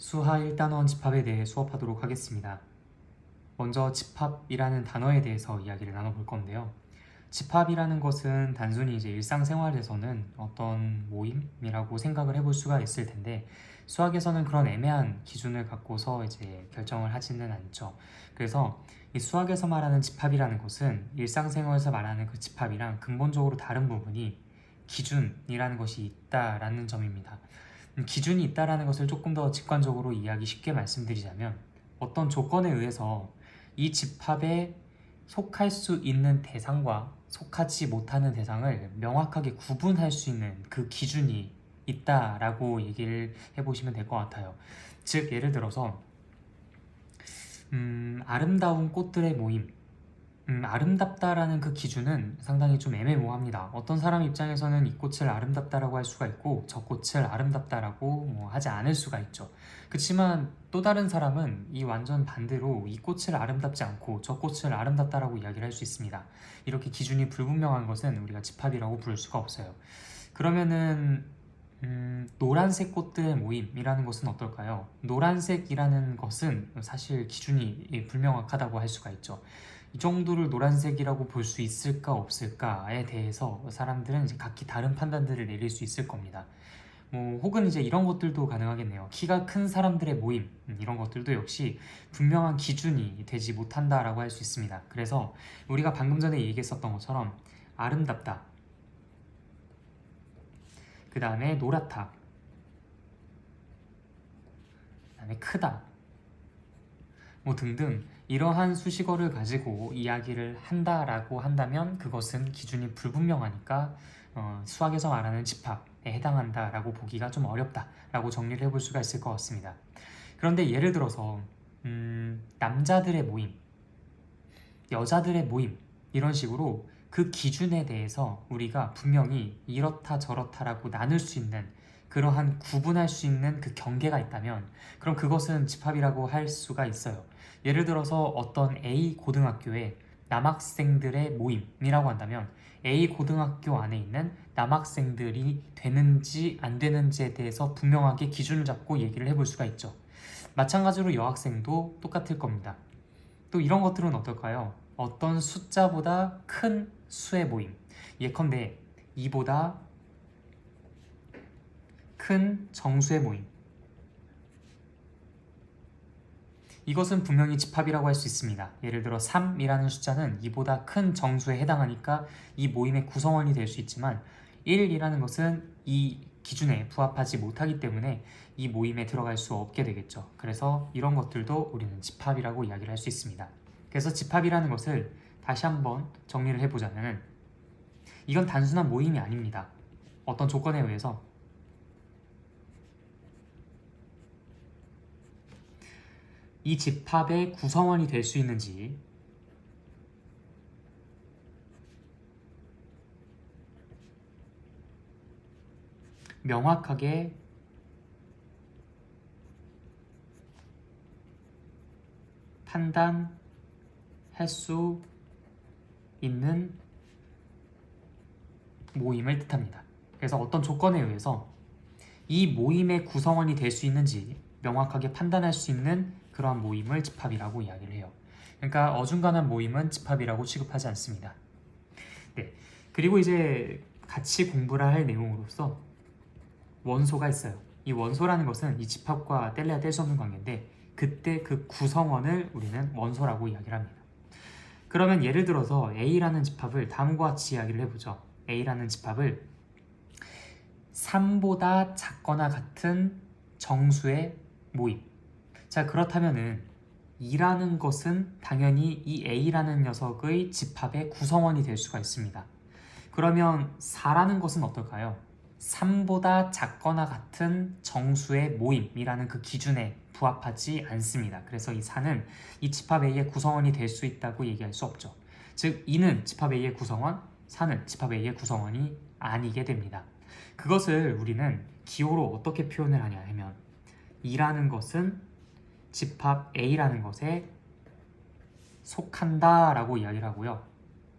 수하 1단원 집합에 대해 수업하도록 하겠습니다. 먼저 집합이라는 단어에 대해서 이야기를 나눠볼 건데요. 집합이라는 것은 단순히 이제 일상생활에서는 어떤 모임이라고 생각을 해볼 수가 있을 텐데 수학에서는 그런 애매한 기준을 갖고서 이제 결정을 하지는 않죠. 그래서 이 수학에서 말하는 집합이라는 것은 일상생활에서 말하는 그 집합이랑 근본적으로 다른 부분이 기준이라는 것이 있다라는 점입니다. 기준이 있다라는 것을 조금 더 직관적으로 이해하기 쉽게 말씀드리자면 어떤 조건에 의해서 이 집합에 속할 수 있는 대상과 속하지 못하는 대상을 명확하게 구분할 수 있는 그 기준이 있다라고 얘기를 해보시면 될 것 같아요. 즉 예를 들어서 아름다운 꽃들의 모임, 아름답다라는 그 기준은 상당히 좀 애매모호합니다. 어떤 사람 입장에서는 이 꽃을 아름답다라고 할 수가 있고 저 꽃을 아름답다라고 하지 않을 수가 있죠. 그렇지만 또 다른 사람은 이 완전 반대로 이 꽃을 아름답지 않고 저 꽃을 아름답다라고 이야기를 할 수 있습니다. 이렇게 기준이 불분명한 것은 우리가 집합이라고 부를 수가 없어요. 그러면은 노란색 꽃들의 모임이라는 것은 어떨까요? 노란색이라는 것은 사실 기준이 불명확하다고 할 수가 있죠. 이 정도를 노란색이라고 볼 수 있을까 없을까에 대해서 사람들은 이제 각기 다른 판단들을 내릴 수 있을 겁니다. 혹은 이제 이런 것들도 가능하겠네요. 키가 큰 사람들의 모임, 이런 것들도 역시 분명한 기준이 되지 못한다라고 할 수 있습니다. 그래서 우리가 방금 전에 얘기했었던 것처럼 아름답다, 그 다음에 노랗다, 그 다음에 크다, 등등 이러한 수식어를 가지고 이야기를 한다라고 한다면 그것은 기준이 불분명하니까 수학에서 말하는 집합에 해당한다라고 보기가 좀 어렵다라고 정리를 해볼 수가 있을 것 같습니다. 그런데 예를 들어서 남자들의 모임, 여자들의 모임 이런 식으로 그 기준에 대해서 우리가 분명히 이렇다 저렇다라고 나눌 수 있는 그러한 구분할 수 있는 그 경계가 있다면 그럼 그것은 집합이라고 할 수가 있어요. 예를 들어서 어떤 A 고등학교에 남학생들의 모임이라고 한다면 A 고등학교 안에 있는 남학생들이 되는지 안 되는지에 대해서 분명하게 기준을 잡고 얘기를 해볼 수가 있죠. 마찬가지로 여학생도 똑같을 겁니다. 또 이런 것들은 어떨까요? 어떤 숫자보다 큰 수의 모임, 예컨대 2보다 큰 정수의 모임, 이것은 분명히 집합이라고 할 수 있습니다. 예를 들어 3이라는 숫자는 2보다 큰 정수에 해당하니까 이 모임의 구성원이 될 수 있지만 1이라는 것은 이 기준에 부합하지 못하기 때문에 이 모임에 들어갈 수 없게 되겠죠. 그래서 이런 것들도 우리는 집합이라고 이야기를 할 수 있습니다. 그래서 집합이라는 것을 다시 한번 정리를 해보자면 이건 단순한 모임이 아닙니다. 어떤 조건에 의해서 이 집합의 구성원이 될 수 있는지 명확하게 판단할 수 있는 모임을 뜻합니다. 그래서 어떤 조건에 의해서 이 모임의 구성원이 될 수 있는지 명확하게 판단할 수 있는 그러한 모임을 집합이라고 이야기를 해요. 그러니까 어중간한 모임은 집합이라고 취급하지 않습니다. 네. 그리고 이제 같이 공부를 할 내용으로서 원소가 있어요. 이 원소라는 것은 이 집합과 뗄래야 뗄 수 없는 관계인데 그때 그 구성원을 우리는 원소라고 이야기를 합니다. 그러면 예를 들어서 A라는 집합을 다음과 같이 이야기를 해보죠. A라는 집합을 3보다 작거나 같은 정수의 모임. 자, 그렇다면은 2라는 것은 당연히 이 A라는 녀석의 집합의 구성원이 될 수가 있습니다. 그러면 4라는 것은 어떨까요? 3보다 작거나 같은 정수의 모임이라는 그 기준에 부합하지 않습니다. 그래서 이 4는 이 집합 A의 구성원이 될 수 있다고 얘기할 수 없죠. 즉 2는 집합 A의 구성원, 4는 집합 A의 구성원이 아니게 됩니다. 그것을 우리는 기호로 어떻게 표현을 하냐 하면 2라는 것은 집합 A라는 것에 속한다 라고 이야기를 하고요.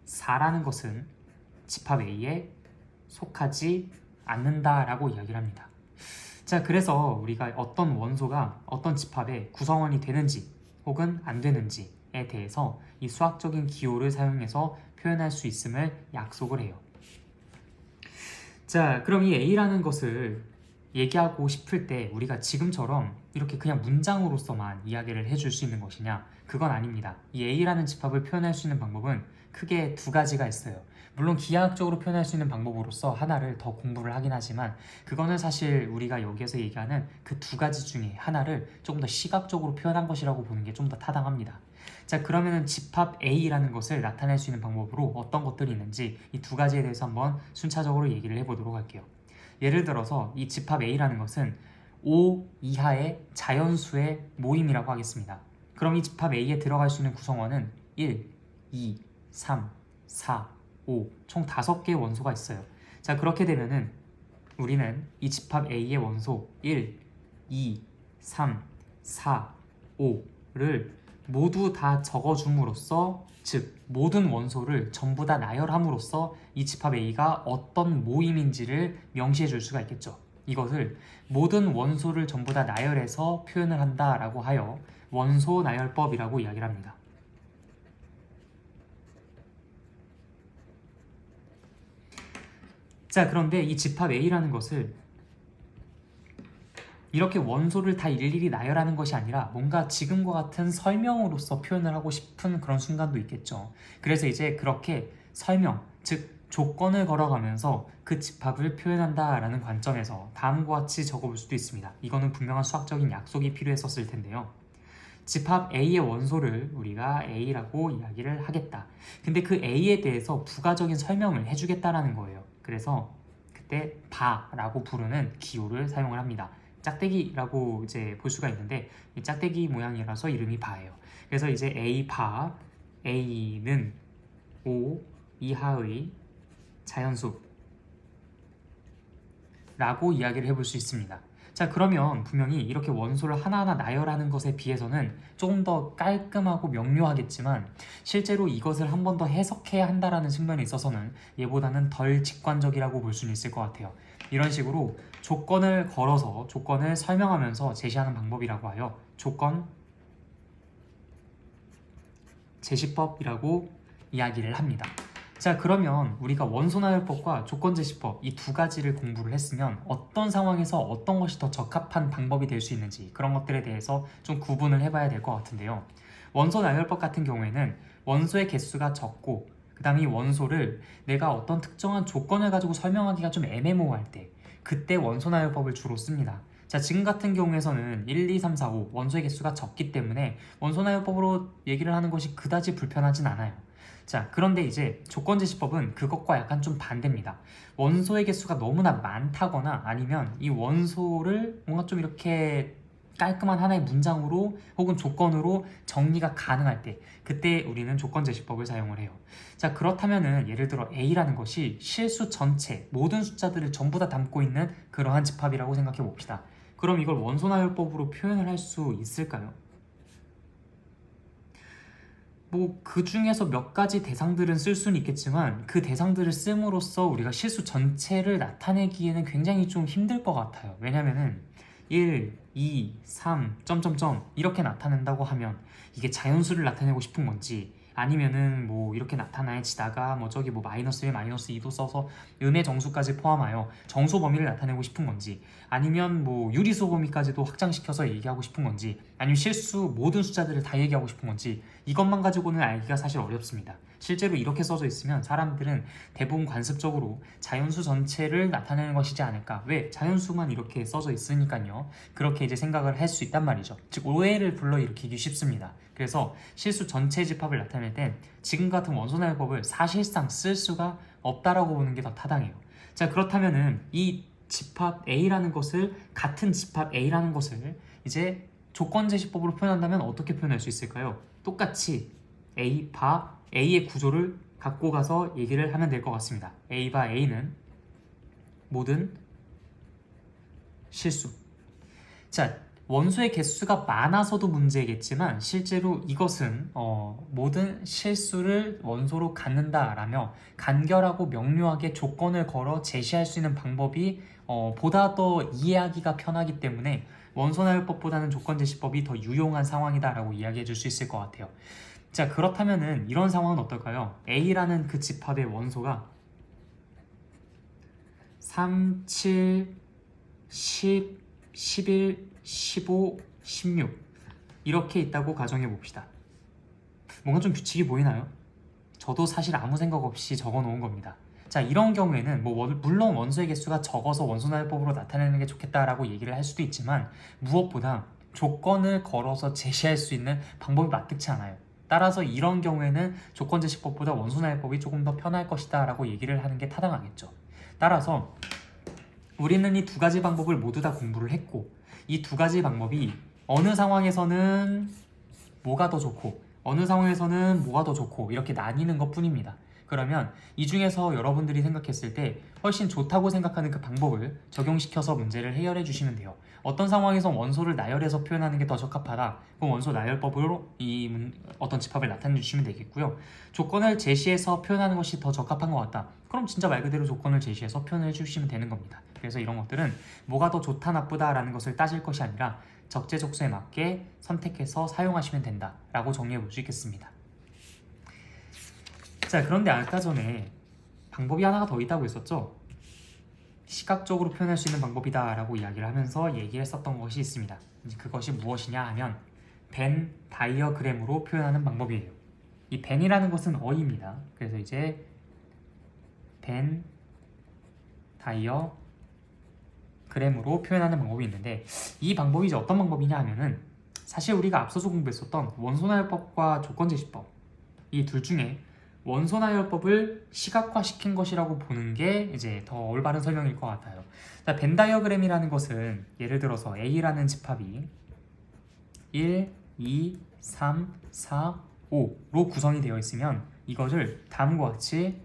4라는 것은 집합 A에 속하지 않는다 라고 이야기를 합니다. 자, 그래서 우리가 어떤 원소가 어떤 집합의 구성원이 되는지 혹은 안 되는지에 대해서 이 수학적인 기호를 사용해서 표현할 수 있음을 약속을 해요. 자, 그럼 이 A라는 것을 얘기하고 싶을 때 우리가 지금처럼 이렇게 그냥 문장으로서만 이야기를 해줄 수 있는 것이냐? 그건 아닙니다. 이 A라는 집합을 표현할 수 있는 방법은 크게 두 가지가 있어요. 물론 기하학적으로 표현할 수 있는 방법으로서 하나를 더 공부를 하긴 하지만 그거는 사실 우리가 여기에서 얘기하는 그 두 가지 중에 하나를 조금 더 시각적으로 표현한 것이라고 보는 게 좀 더 타당합니다. 자, 그러면은 집합 A라는 것을 나타낼 수 있는 방법으로 어떤 것들이 있는지 이 두 가지에 대해서 한번 순차적으로 얘기를 해보도록 할게요. 예를 들어서 이 집합 A라는 것은 5 이하의 자연수의 모임이라고 하겠습니다. 그럼 이 집합 A에 들어갈 수 있는 구성원은 1, 2, 3, 4, 5 총 5개의 원소가 있어요. 자, 그렇게 되면은 우리는 이 집합 A의 원소 1, 2, 3, 4, 5를 모두 다 적어줌으로써, 즉 모든 원소를 전부 다 나열함으로써 이 집합 A가 어떤 모임인지를 명시해 줄 수가 있겠죠. 이것을 모든 원소를 전부 다 나열해서 표현을 한다라고 하여 원소 나열법이라고 이야기를 합니다. 자, 그런데 이 집합 A라는 것을 이렇게 원소를 다 일일이 나열하는 것이 아니라 뭔가 지금과 같은 설명으로서 표현을 하고 싶은 그런 순간도 있겠죠. 그래서 이제 그렇게 설명, 즉 조건을 걸어가면서 그 집합을 표현한다라는 관점에서 다음과 같이 적어볼 수도 있습니다. 이거는 분명한 수학적인 약속이 필요했었을 텐데요. 집합 A의 원소를 우리가 A라고 이야기를 하겠다. 근데 그 A에 대해서 부가적인 설명을 해주겠다라는 거예요. 그래서 그때 바라고 부르는 기호를 사용을 합니다. 짝대기라고 이제 볼 수가 있는데 이 짝대기 모양이라서 이름이 바예요. 그래서 이제 A 바, A는 5 이하의 자연수 라고 이야기를 해볼 수 있습니다. 자, 그러면 분명히 이렇게 원소를 하나하나 나열하는 것에 비해서는 조금 더 깔끔하고 명료하겠지만 실제로 이것을 한 번 더 해석해야 한다라는 측면에 있어서는 얘보다는 덜 직관적이라고 볼 수는 있을 것 같아요. 이런 식으로 조건을 걸어서 조건을 설명하면서 제시하는 방법이라고 하여 조건 제시법이라고 이야기를 합니다. 자, 그러면 우리가 원소나열법과 조건제시법 이 두 가지를 공부를 했으면 어떤 상황에서 어떤 것이 더 적합한 방법이 될 수 있는지 그런 것들에 대해서 좀 구분을 해봐야 될 것 같은데요. 원소나열법 같은 경우에는 원소의 개수가 적고 그 다음에 이 원소를 내가 어떤 특정한 조건을 가지고 설명하기가 좀 애매모호할 때 그때 원소나열법을 주로 씁니다. 자, 지금 같은 경우에서는 1, 2, 3, 4, 5 원소의 개수가 적기 때문에 원소나열법으로 얘기를 하는 것이 그다지 불편하진 않아요. 자, 그런데 이제 조건제시법은 그것과 약간 좀 반대입니다. 원소의 개수가 너무나 많다거나 아니면 이 원소를 뭔가 좀 이렇게 깔끔한 하나의 문장으로 혹은 조건으로 정리가 가능할 때 그때 우리는 조건제시법을 사용을 해요. 자, 그렇다면은 예를 들어 A라는 것이 실수 전체 모든 숫자들을 전부 다 담고 있는 그러한 집합이라고 생각해 봅시다. 그럼 이걸 원소나열법으로 표현을 할 수 있을까요? 뭐 그 중에서 몇 가지 대상들은 쓸 수는 있겠지만 그 대상들을 씀으로써 우리가 실수 전체를 나타내기에는 굉장히 좀 힘들 것 같아요. 왜냐면은 1, 2, 3, 점점점 이렇게 나타낸다고 하면 이게 자연수를 나타내고 싶은 건지 아니면은 뭐 이렇게 나타나지다가 뭐 저기 뭐 마이너스 1, 마이너스 2도 써서 음의 정수까지 포함하여 정수 범위를 나타내고 싶은 건지 아니면 뭐 유리수 범위까지도 확장시켜서 얘기하고 싶은 건지 아니면 실수 모든 숫자들을 다 얘기하고 싶은 건지 이것만 가지고는 알기가 사실 어렵습니다. 실제로 이렇게 써져 있으면 사람들은 대부분 관습적으로 자연수 전체를 나타내는 것이지 않을까. 왜? 자연수만 이렇게 써져 있으니까요. 그렇게 이제 생각을 할 수 있단 말이죠. 즉 오해를 불러일으키기 쉽습니다. 그래서 실수 전체 집합을 나타낼 땐 지금 같은 원소나열법을 사실상 쓸 수가 없다라고 보는 게 더 타당해요. 자, 그렇다면은 이 집합 A라는 것을 같은 집합 A라는 것을 이제 조건제시법으로 표현한다면 어떻게 표현할 수 있을까요? 똑같이 A 바 A의 구조를 갖고 가서 얘기를 하면 될 것 같습니다. A 바 A는 모든 실수. 자, 원소의 개수가 많아서도 문제겠지만 실제로 이것은 모든 실수를 원소로 갖는다라며 간결하고 명료하게 조건을 걸어 제시할 수 있는 방법이 보다 더 이해하기가 편하기 때문에 원소나열법보다는 조건제시법이 더 유용한 상황이다라고 이야기해 줄 수 있을 것 같아요. 자, 그렇다면은 이런 상황은 어떨까요? A라는 그 집합의 원소가 3, 7, 10, 11, 15, 16 이렇게 있다고 가정해 봅시다. 뭔가 좀 규칙이 보이나요? 저도 사실 아무 생각 없이 적어 놓은 겁니다. 자, 이런 경우에는 물론 원소의 개수가 적어서 원소나열법으로 나타내는 게 좋겠다라고 얘기를 할 수도 있지만 무엇보다 조건을 걸어서 제시할 수 있는 방법이 마뜩치 않아요. 따라서 이런 경우에는 조건제시법보다 원소나열법이 조금 더 편할 것이다 라고 얘기를 하는 게 타당하겠죠. 따라서 우리는 이 두 가지 방법을 모두 다 공부를 했고 이 두 가지 방법이 어느 상황에서는 뭐가 더 좋고 어느 상황에서는 뭐가 더 좋고 이렇게 나뉘는 것 뿐입니다. 그러면 이 중에서 여러분들이 생각했을 때 훨씬 좋다고 생각하는 그 방법을 적용시켜서 문제를 해결해 주시면 돼요. 어떤 상황에서 원소를 나열해서 표현하는 게 더 적합하다. 그럼 원소 나열법으로 어떤 집합을 나타내 주시면 되겠고요. 조건을 제시해서 표현하는 것이 더 적합한 것 같다. 그럼 진짜 말 그대로 조건을 제시해서 표현해 주시면 되는 겁니다. 그래서 이런 것들은 뭐가 더 좋다 나쁘다라는 것을 따질 것이 아니라 적재적소에 맞게 선택해서 사용하시면 된다라고 정리해 볼 수 있겠습니다. 자, 그런데 아까 전에 방법이 하나가 더 있다고 했었죠? 시각적으로 표현할 수 있는 방법이다 라고 이야기를 하면서 얘기를 했었던 것이 있습니다. 그것이 무엇이냐 하면 벤 다이어그램으로 표현하는 방법이에요. 이 벤이라는 것은 어입니다. 그래서 이제 벤 다이어그램으로 표현하는 방법이 있는데 이 방법이 이제 어떤 방법이냐 하면은 사실 우리가 앞서서 공부했었던 원소나열법과 조건제시법 이 둘 중에 원소나열법을 시각화시킨 것이라고 보는 게 이제 더 올바른 설명일 것 같아요. 자, 벤 다이어그램이라는 것은 예를 들어서 A라는 집합이 1, 2, 3, 4, 5로 구성이 되어 있으면 이것을 다음과 같이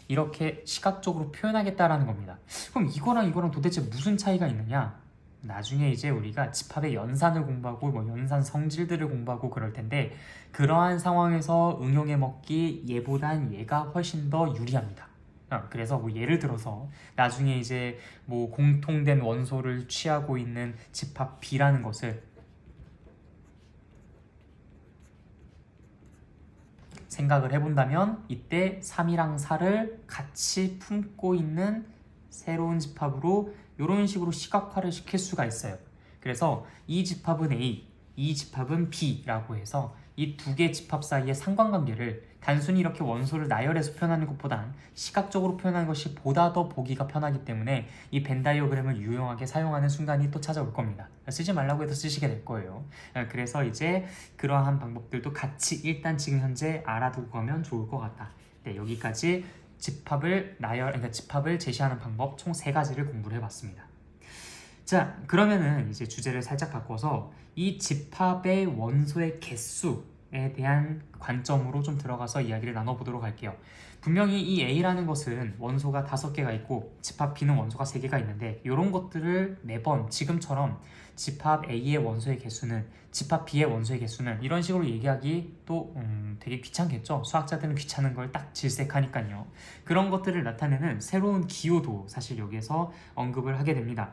이렇게 시각적으로 표현하겠다라는 겁니다. 그럼 이거랑 도대체 무슨 차이가 있느냐? 나중에 이제 우리가 집합의 연산을 공부하고 연산 성질들을 공부하고 그럴 텐데 그러한 상황에서 응용해 먹기 얘보단 얘가 훨씬 더 유리합니다. 그래서 예를 들어서 나중에 이제 공통된 원소를 취하고 있는 집합 B라는 것을 생각을 해본다면 이때 3이랑 4를 같이 품고 있는 새로운 집합으로 이런 식으로 시각화를 시킬 수가 있어요. 그래서 이 집합은 A, 이 집합은 B라고 해서 이 두 개 집합 사이의 상관관계를 단순히 이렇게 원소를 나열해서 표현하는 것보단 시각적으로 표현하는 것이 보다 더 보기가 편하기 때문에 이 벤 다이어그램을 유용하게 사용하는 순간이 또 찾아올 겁니다. 쓰지 말라고 해도 쓰시게 될 거예요. 그래서 이제 그러한 방법들도 같이 일단 지금 현재 알아두고 가면 좋을 것 같다. 네, 여기까지 집합을 제시하는 방법 총 3가지를 공부를 해봤습니다. 자, 그러면은 이제 주제를 살짝 바꿔서 이 집합의 원소의 개수에 대한 관점으로 좀 들어가서 이야기를 나눠보도록 할게요. 분명히 이 A라는 것은 원소가 5개가 있고 집합 B는 원소가 3개가 있는데 이런 것들을 매번 지금처럼 집합 A의 원소의 개수는 집합 B의 원소의 개수는 이런 식으로 얘기하기 또 되게 귀찮겠죠. 수학자들은 귀찮은 걸 딱 질색하니까요. 그런 것들을 나타내는 새로운 기호도 사실 여기에서 언급을 하게 됩니다.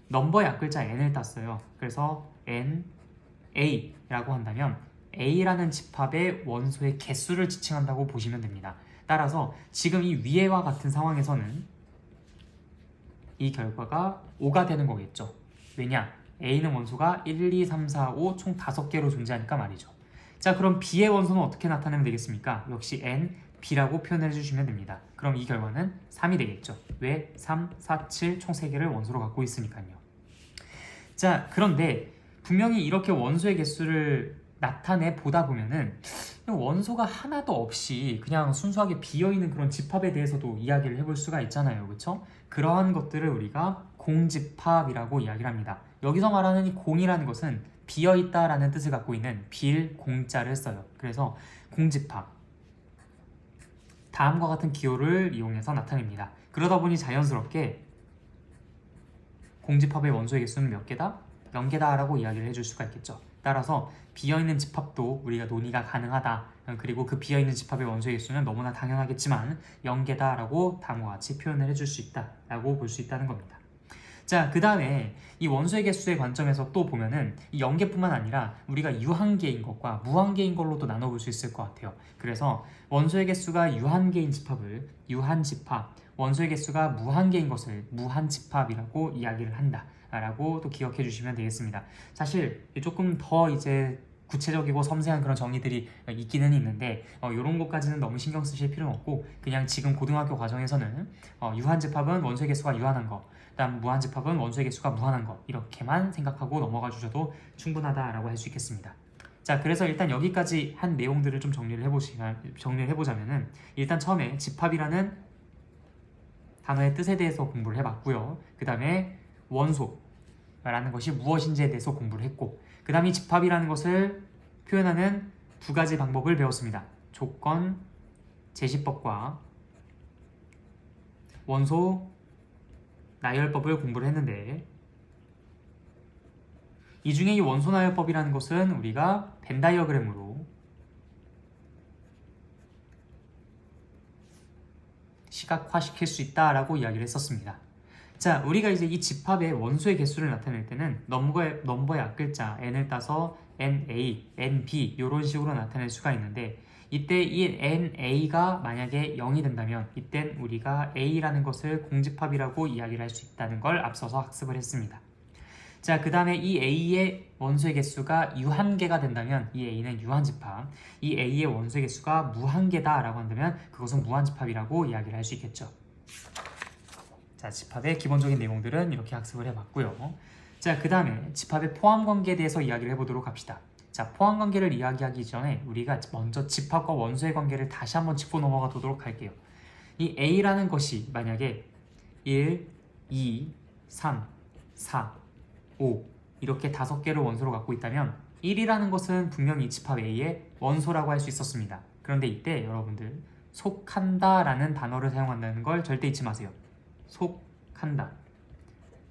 넘버의 앞글자 n을 땄어요. 그래서 n, a라고 한다면 A라는 집합의 원소의 개수를 지칭한다고 보시면 됩니다. 따라서 지금 이 위에와 같은 상황에서는 이 결과가 5가 되는 거겠죠. 왜냐? A는 원소가 1, 2, 3, 4, 5 총 5개로 존재하니까 말이죠. 자, 그럼 B의 원소는 어떻게 나타내면 되겠습니까? 역시 N, B라고 표현해 주시면 됩니다. 그럼 이 결과는 3이 되겠죠. 왜? 3, 4, 7 총 3개를 원소로 갖고 있으니까요. 자, 그런데 분명히 이렇게 원소의 개수를 나타내 보다 보면은 원소가 하나도 없이 그냥 순수하게 비어있는 그런 집합에 대해서도 이야기를 해볼 수가 있잖아요. 그렇죠? 그러한 것들을 우리가 공집합이라고 이야기를 합니다. 여기서 말하는 이 공이라는 것은 비어있다라는 뜻을 갖고 있는 빌, 공자를 써요. 그래서 공집합 다음과 같은 기호를 이용해서 나타냅니다. 그러다 보니 자연스럽게 공집합의 원소의 개수는 몇 개다? 0개다 라고 이야기를 해줄 수가 있겠죠. 따라서 비어있는 집합도 우리가 논의가 가능하다. 그리고 그 비어있는 집합의 원소의 개수는 너무나 당연하겠지만 0개다 라고 다음과 같이 표현을 해줄 수 있다 라고 볼 수 있다는 겁니다. 자, 그 다음에 이 원소의 개수의 관점에서 또 보면은 이 0개뿐만 아니라 우리가 유한계인 것과 무한계인 걸로도 나눠볼 수 있을 것 같아요. 그래서 원소의 개수가 유한계인 집합을 유한집합, 원소의 개수가 무한계인 것을 무한집합이라고 이야기를 한다 라고 또 기억해 주시면 되겠습니다. 사실 조금 더 이제 구체적이고 섬세한 그런 정의들이 있기는 있는데 이런 것까지는 너무 신경 쓰실 필요는 없고 그냥 지금 고등학교 과정에서는 유한집합은 원소의 개수가 유한한 거, 그다음 무한집합은 원소의 개수가 무한한 거 이렇게만 생각하고 넘어가 주셔도 충분하다라고 할 수 있겠습니다. 자, 그래서 일단 여기까지 한 내용들을 좀 정리를 해보자면은 일단 처음에 집합이라는 단어의 뜻에 대해서 공부를 해봤고요. 그 다음에 원소라는 것이 무엇인지에 대해서 공부를 했고 그 다음에 집합이라는 것을 표현하는 두 가지 방법을 배웠습니다. 조건 제시법과 원소 나열법을 공부를 했는데 이 중에 이 원소 나열법이라는 것은 우리가 벤 다이어그램으로 시각화시킬 수 있다라고 이야기를 했었습니다. 자, 우리가 이제 이 집합의 원소의 개수를 나타낼 때는 넘버의 앞글자 n을 따서 NA, NB 이런 식으로 나타낼 수가 있는데 이때 이 NA가 만약에 0이 된다면 이땐 우리가 A라는 것을 공집합이라고 이야기를 할 수 있다는 걸 앞서서 학습을 했습니다. 자, 그 다음에 이 A의 원소의 개수가 유한계가 된다면 이 A는 유한집합, 이 A의 원소의 개수가 무한계다 라고 한다면 그것은 무한집합이라고 이야기를 할 수 있겠죠. 자, 집합의 기본적인 내용들은 이렇게 학습을 해봤고요. 자, 그 다음에 집합의 포함관계에 대해서 이야기를 해보도록 합시다. 자, 포함관계를 이야기하기 전에 우리가 먼저 집합과 원소의 관계를 다시 한번 짚고 넘어가 보도록 할게요. 이 A라는 것이 만약에 1, 2, 3, 4, 5 이렇게 5개를 원소로 갖고 있다면 1이라는 것은 분명히 집합 A의 원소라고 할 수 있었습니다. 그런데 이때 여러분들 속한다 라는 단어를 사용한다는 걸 절대 잊지 마세요. 속한다.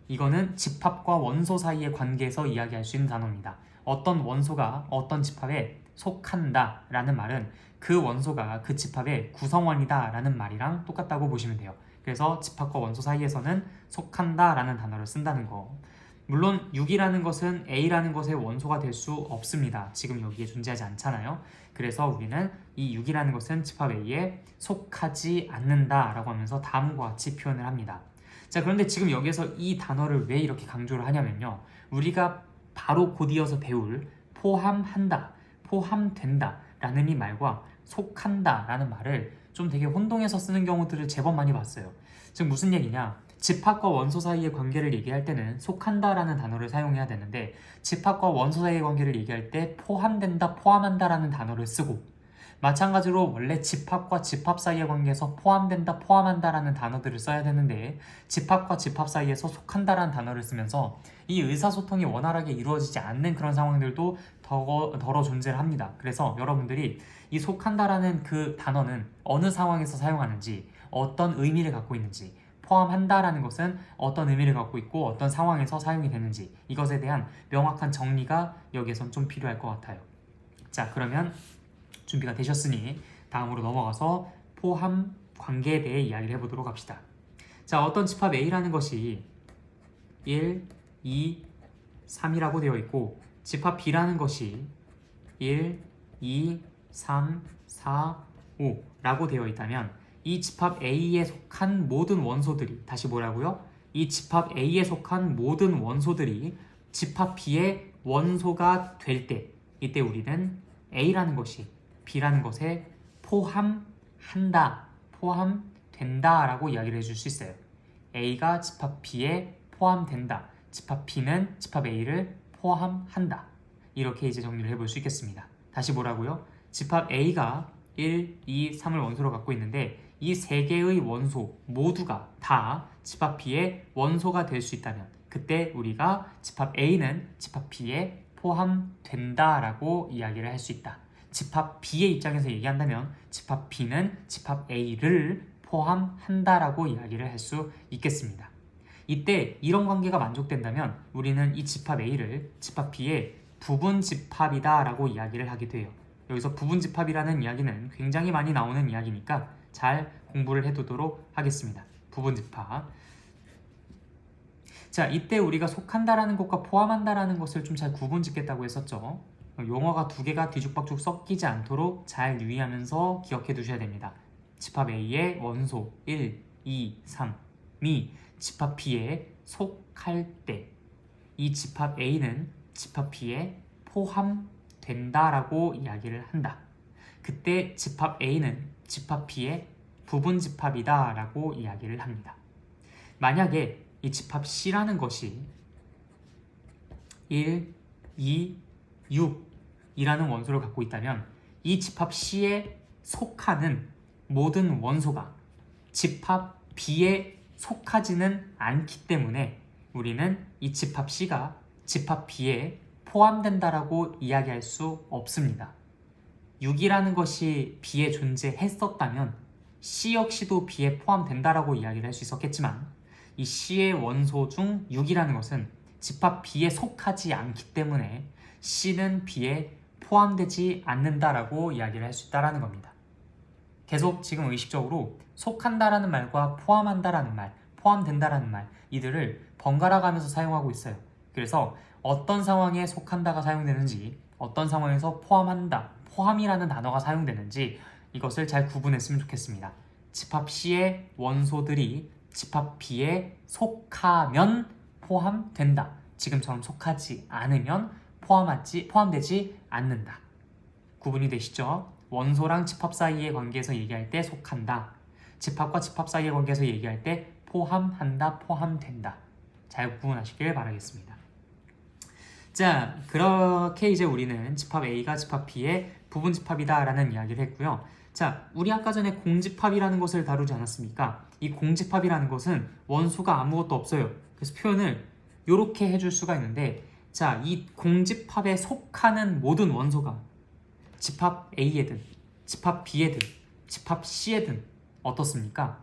이거는 집합과 원소 사이의 관계에서 이야기할 수 있는 단어입니다. 어떤 원소가 어떤 집합에 속한다 라는 말은 그 원소가 그 집합의 구성원이다 라는 말이랑 똑같다고 보시면 돼요. 그래서 집합과 원소 사이에서는 속한다 라는 단어를 쓴다는 거. 물론 6이라는 것은 A라는 것의 원소가 될 수 없습니다. 지금 여기에 존재하지 않잖아요. 그래서 우리는 이 6이라는 것은 집합 A에 속하지 않는다 라고 하면서 다음과 같이 표현을 합니다. 자, 그런데 지금 여기서 이 단어를 왜 이렇게 강조를 하냐면요, 우리가 바로 곧 이어서 배울 포함한다, 포함된다 라는 이 말과 속한다 라는 말을 좀 되게 혼동해서 쓰는 경우들을 제법 많이 봤어요. 즉 무슨 얘기냐, 집합과 원소 사이의 관계를 얘기할 때는 속한다 라는 단어를 사용해야 되는데 집합과 원소 사이의 관계를 얘기할 때 포함된다, 포함한다 라는 단어를 쓰고, 마찬가지로 원래 집합과 집합 사이의 관계에서 포함된다, 포함한다 라는 단어들을 써야 되는데 집합과 집합 사이에서 속한다 라는 단어를 쓰면서 이 의사소통이 원활하게 이루어지지 않는 그런 상황들도 더러 존재를 합니다. 그래서 여러분들이 이 속한다 라는 그 단어는 어느 상황에서 사용하는지, 어떤 의미를 갖고 있는지, 포함한다라는 것은 어떤 의미를 갖고 있고 어떤 상황에서 사용이 되는지, 이것에 대한 명확한 정리가 여기에선 좀 필요할 것 같아요. 자, 그러면 준비가 되셨으니 다음으로 넘어가서 포함 관계에 대해 이야기를 해보도록 합시다. 자, 어떤 집합 A라는 것이 1, 2, 3이라고 되어 있고 집합 B라는 것이 1, 2, 3, 4, 5라고 되어 있다면 이 집합 A에 속한 모든 원소들이, 다시 뭐라고요? 이 집합 A에 속한 모든 원소들이 집합 B의 원소가 될 때, 이때 우리는 A라는 것이 B라는 것에 포함한다, 포함된다 라고 이야기를 해줄 수 있어요. A가 집합 B에 포함된다, 집합 B는 집합 A를 포함한다. 이렇게 이제 정리를 해볼 수 있겠습니다. 다시 뭐라고요? 집합 A가 1, 2, 3을 원소로 갖고 있는데 이 세 개의 원소 모두가 다 집합 B의 원소가 될 수 있다면 그때 우리가 집합 A는 집합 B에 포함된다 라고 이야기를 할 수 있다. 집합 B의 입장에서 얘기한다면 집합 B는 집합 A를 포함한다 라고 이야기를 할 수 있겠습니다. 이때 이런 관계가 만족된다면 우리는 이 집합 A를 집합 B의 부분 집합이다 라고 이야기를 하게 돼요. 여기서 부분 집합이라는 이야기는 굉장히 많이 나오는 이야기니까 잘 공부를 해두도록 하겠습니다. 부분 집합. 자, 이때 우리가 속한다라는 것과 포함한다라는 것을 좀 잘 구분 짓겠다고 했었죠. 용어가 두 개가 뒤죽박죽 섞이지 않도록 잘 유의하면서 기억해 두셔야 됩니다. 집합 A의 원소 1, 2, 3이 집합 B에 속할 때 이 집합 A는 집합 B에 포함된다라고 이야기를 한다. 그때 집합 A는 집합 B의 부분 집합이다 라고 이야기를 합니다. 만약에 이 집합 C라는 것이 1, 2, 6이라는 원소를 갖고 있다면 이 집합 C에 속하는 모든 원소가 집합 B에 속하지는 않기 때문에 우리는 이 집합 C가 집합 B에 포함된다라고 이야기할 수 없습니다. 6이라는 것이 B에 존재했었다면 C 역시도 B에 포함된다라고 이야기를 할 수 있었겠지만 이 C의 원소 중 6이라는 것은 집합 B에 속하지 않기 때문에 C는 B에 포함되지 않는다라고 이야기를 할 수 있다는 겁니다. 계속 지금 의식적으로 속한다라는 말과 포함한다라는 말, 포함된다라는 말 이들을 번갈아 가면서 사용하고 있어요. 그래서 어떤 상황에 속한다가 사용되는지 어떤 상황에서 포함한다, 포함이라는 단어가 사용되는지 이것을 잘 구분했으면 좋겠습니다. 집합 C의 원소들이 집합 B에 속하면 포함된다. 지금처럼 속하지 않으면 포함되지 않는다. 구분이 되시죠? 원소랑 집합 사이의 관계에서 얘기할 때 속한다. 집합과 집합 사이의 관계에서 얘기할 때 포함한다, 포함된다. 잘 구분하시길 바라겠습니다. 자, 그렇게 이제 우리는 집합 A가 집합 B의 부분 집합이다 라는 이야기를 했고요. 자, 우리 아까 전에 공집합이라는 것을 다루지 않았습니까? 이 공집합이라는 것은 원소가 아무것도 없어요. 그래서 표현을 이렇게 해줄 수가 있는데, 자, 이 공집합에 속하는 모든 원소가 집합 A에든 집합 B에든 집합 C에든 어떻습니까?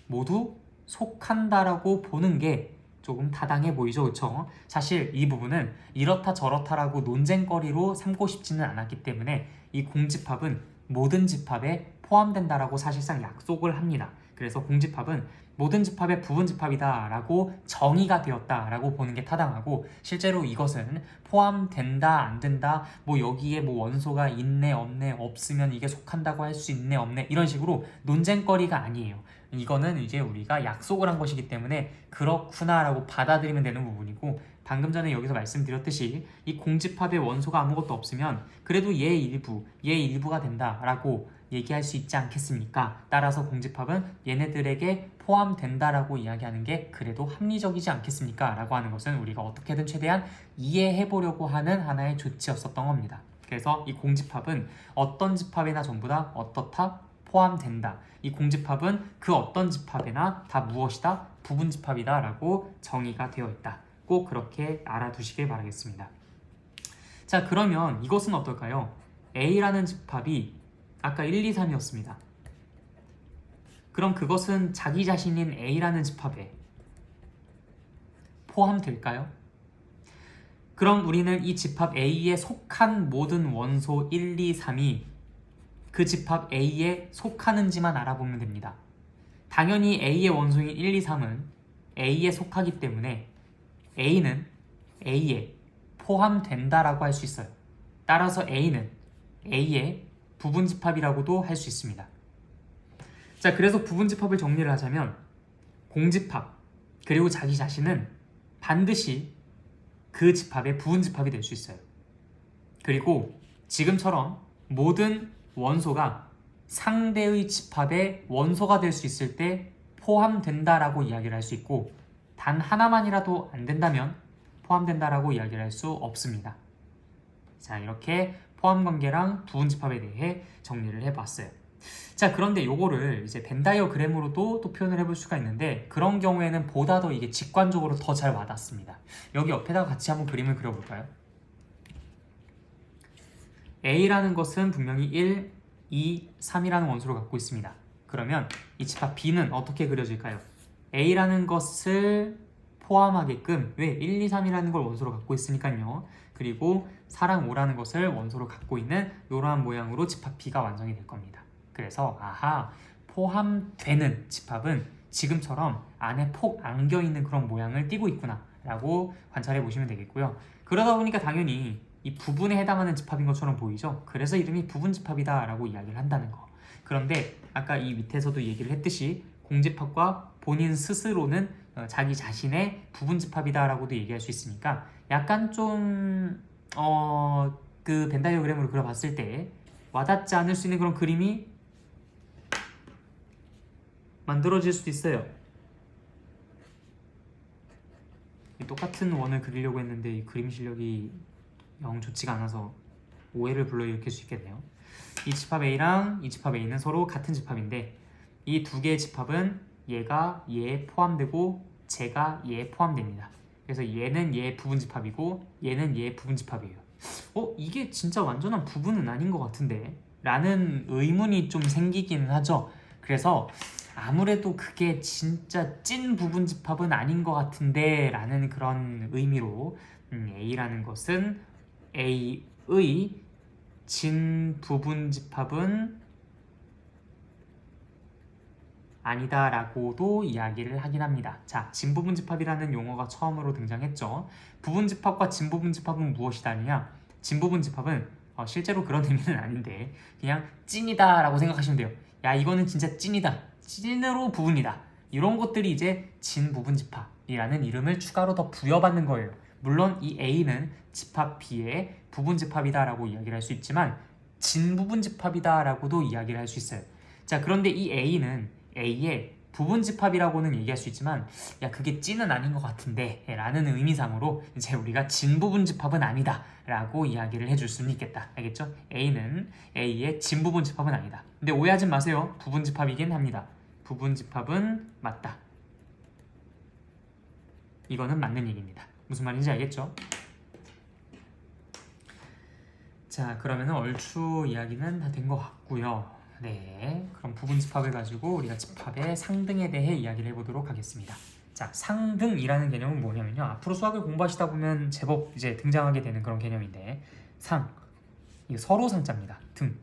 모두 속한다라고 보는 게 조금 타당해 보이죠, 그렇죠? 사실 이 부분은 이렇다 저렇다라고 논쟁거리로 삼고 싶지는 않았기 때문에 이 공집합은 모든 집합에 포함된다라고 사실상 약속을 합니다. 그래서 공집합은 모든 집합의 부분 집합이다 라고 정의가 되었다 라고 보는 게 타당하고, 실제로 이것은 포함된다 안 된다 뭐 여기에 뭐 원소가 있네 없네 없으면 이게 속한다고 할 수 있네 없네 이런 식으로 논쟁거리가 아니에요. 이거는 이제 우리가 약속을 한 것이기 때문에 그렇구나 라고 받아들이면 되는 부분이고, 방금 전에 여기서 말씀드렸듯이 이 공집합의 원소가 아무것도 없으면 그래도 얘 일부가 된다라고 얘기할 수 있지 않겠습니까? 따라서 공집합은 얘네들에게 포함된다라고 이야기하는 게 그래도 합리적이지 않겠습니까? 라고 하는 것은 우리가 어떻게든 최대한 이해해보려고 하는 하나의 조치였었던 겁니다. 그래서 이 공집합은 어떤 집합이나 전부 다 어떻다? 포함된다. 이 공집합은 그 어떤 집합이나 다 무엇이다? 부분 집합이다 라고 정의가 되어 있다. 꼭 그렇게 알아두시길 바라겠습니다. 자, 그러면 이것은 어떨까요? A라는 집합이 아까 1, 2, 3이었습니다. 그럼 그것은 자기 자신인 A라는 집합에 포함될까요? 그럼 우리는 이 집합 A에 속한 모든 원소 1, 2, 3이 그 집합 A에 속하는지만 알아보면 됩니다. 당연히 A의 원소인 1, 2, 3은 A에 속하기 때문에 A는 A에 포함된다라고 할 수 있어요. 따라서 A는 A의 부분 집합이라고도 할 수 있습니다. 자, 그래서 부분 집합을 정리를 하자면 공집합 그리고 자기 자신은 반드시 그 집합의 부분 집합이 될 수 있어요. 그리고 지금처럼 모든 원소가 상대의 집합의 원소가 될 수 있을 때 포함된다라고 이야기를 할 수 있고, 단 하나만이라도 안 된다면 포함된다라고 이야기를 할 수 없습니다. 자, 이렇게 포함 관계랑 부분 집합에 대해 정리를 해봤어요. 자, 그런데 요거를 이제 벤 다이어그램으로도 또 표현을 해볼 수가 있는데, 그런 경우에는 보다 더 이게 직관적으로 더 잘 와닿습니다. 여기 옆에다가 같이 한번 그림을 그려볼까요? A라는 것은 분명히 1, 2, 3이라는 원소를 갖고 있습니다. 그러면 이 집합 B는 어떻게 그려질까요? A라는 것을 포함하게끔 왜 1, 2, 3이라는 걸 원소로 갖고 있으니까요. 그리고 4랑 5라는 것을 원소로 갖고 있는 이러한 모양으로 집합 B가 완성이 될 겁니다. 그래서 아하, 포함되는 집합은 지금처럼 안에 폭 안겨있는 그런 모양을 띠고 있구나 라고 관찰해 보시면 되겠고요. 그러다 보니까 당연히 이 부분에 해당하는 집합인 것처럼 보이죠. 그래서 이름이 부분집합이다 라고 이야기를 한다는 거. 그런데 아까 이 밑에서도 얘기를 했듯이 공집합과 본인 스스로는 자기 자신의 부분집합이다 라고도 얘기할 수 있으니까 약간 좀 그 벤 다이어그램으로 그려봤을 때 와닿지 않을 수 있는 그런 그림이 만들어질 수도 있어요. 똑같은 원을 그리려고 했는데 이 그림 실력이 영 좋지가 않아서 오해를 불러일으킬 수 있겠네요. 이 집합 A랑 이 집합 A는 서로 같은 집합인데 이 두 개의 집합은 얘가 얘에 포함되고 쟤가 얘에 포함됩니다. 그래서 얘는 얘의 부분집합이고 얘는 얘의 부분집합이에요. 이게 진짜 완전한 부분은 아닌 것 같은데? 라는 의문이 좀 생기기는 하죠. 그래서 아무래도 그게 진짜 찐 부분집합은 아닌 것 같은데 라는 그런 의미로 A라는 것은 A의 진 부분집합은 아니다 라고도 이야기를 하긴 합니다. 자, 진부분집합이라는 용어가 처음으로 등장했죠. 부분집합과 진부분집합은 무엇이다냐? 진부분집합은 실제로 그런 의미는 아닌데 그냥 찐이다 라고 생각하시면 돼요. 야, 이거는 진짜 찐이다, 찐으로 부분이다, 이런 것들이 이제 진부분집합이라는 이름을 추가로 더 부여받는 거예요. 물론 이 A는 집합 B의 부분집합이다 라고 이야기를 할 수 있지만 진부분집합이다 라고도 이야기를 할 수 있어요. 자, 그런데 이 A는 A의 부분집합이라고는 얘기할 수 있지만 야, 그게 찐은 아닌 것 같은데 라는 의미상으로 이제 우리가 진부분집합은 아니다 라고 이야기를 해줄 수는 있겠다. 알겠죠? A는 A의 진부분집합은 아니다. 근데 오해하지 마세요. 부분집합이긴 합니다. 부분집합은 맞다. 이거는 맞는 얘기입니다. 무슨 말인지 알겠죠? 자, 그러면 얼추 이야기는 다 된 것 같고요. 네, 그럼 부분집합을 가지고 우리가 집합의 상등에 대해 이야기를 해보도록 하겠습니다. 자, 상등이라는 개념은 뭐냐면요, 앞으로 수학을 공부하시다 보면 제법 이제 등장하게 되는 그런 개념인데, 상, 이거 서로 상자입니다. 등,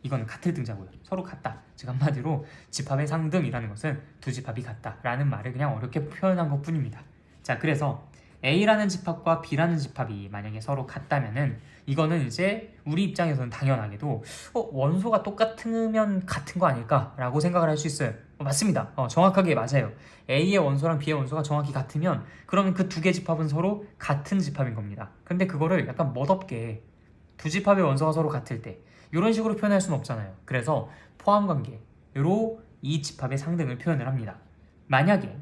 이건 같을 등자고요. 서로 같다. 즉 한마디로 집합의 상등이라는 것은 두 집합이 같다 라는 말을 그냥 어렵게 표현한 것 뿐입니다. 자, 그래서 A라는 집합과 B라는 집합이 만약에 서로 같다면은 이거는 이제 우리 입장에서는 당연하게도 원소가 똑같으면 같은 거 아닐까 라고 생각을 할 수 있어요. 맞습니다. 정확하게 맞아요. A의 원소랑 B의 원소가 정확히 같으면 그러면 그 두 개 집합은 서로 같은 집합인 겁니다. 근데 그거를 약간 멋없게 두 집합의 원소가 서로 같을 때 이런 식으로 표현할 수는 없잖아요. 그래서 포함관계로 이 집합의 상등을 표현을 합니다. 만약에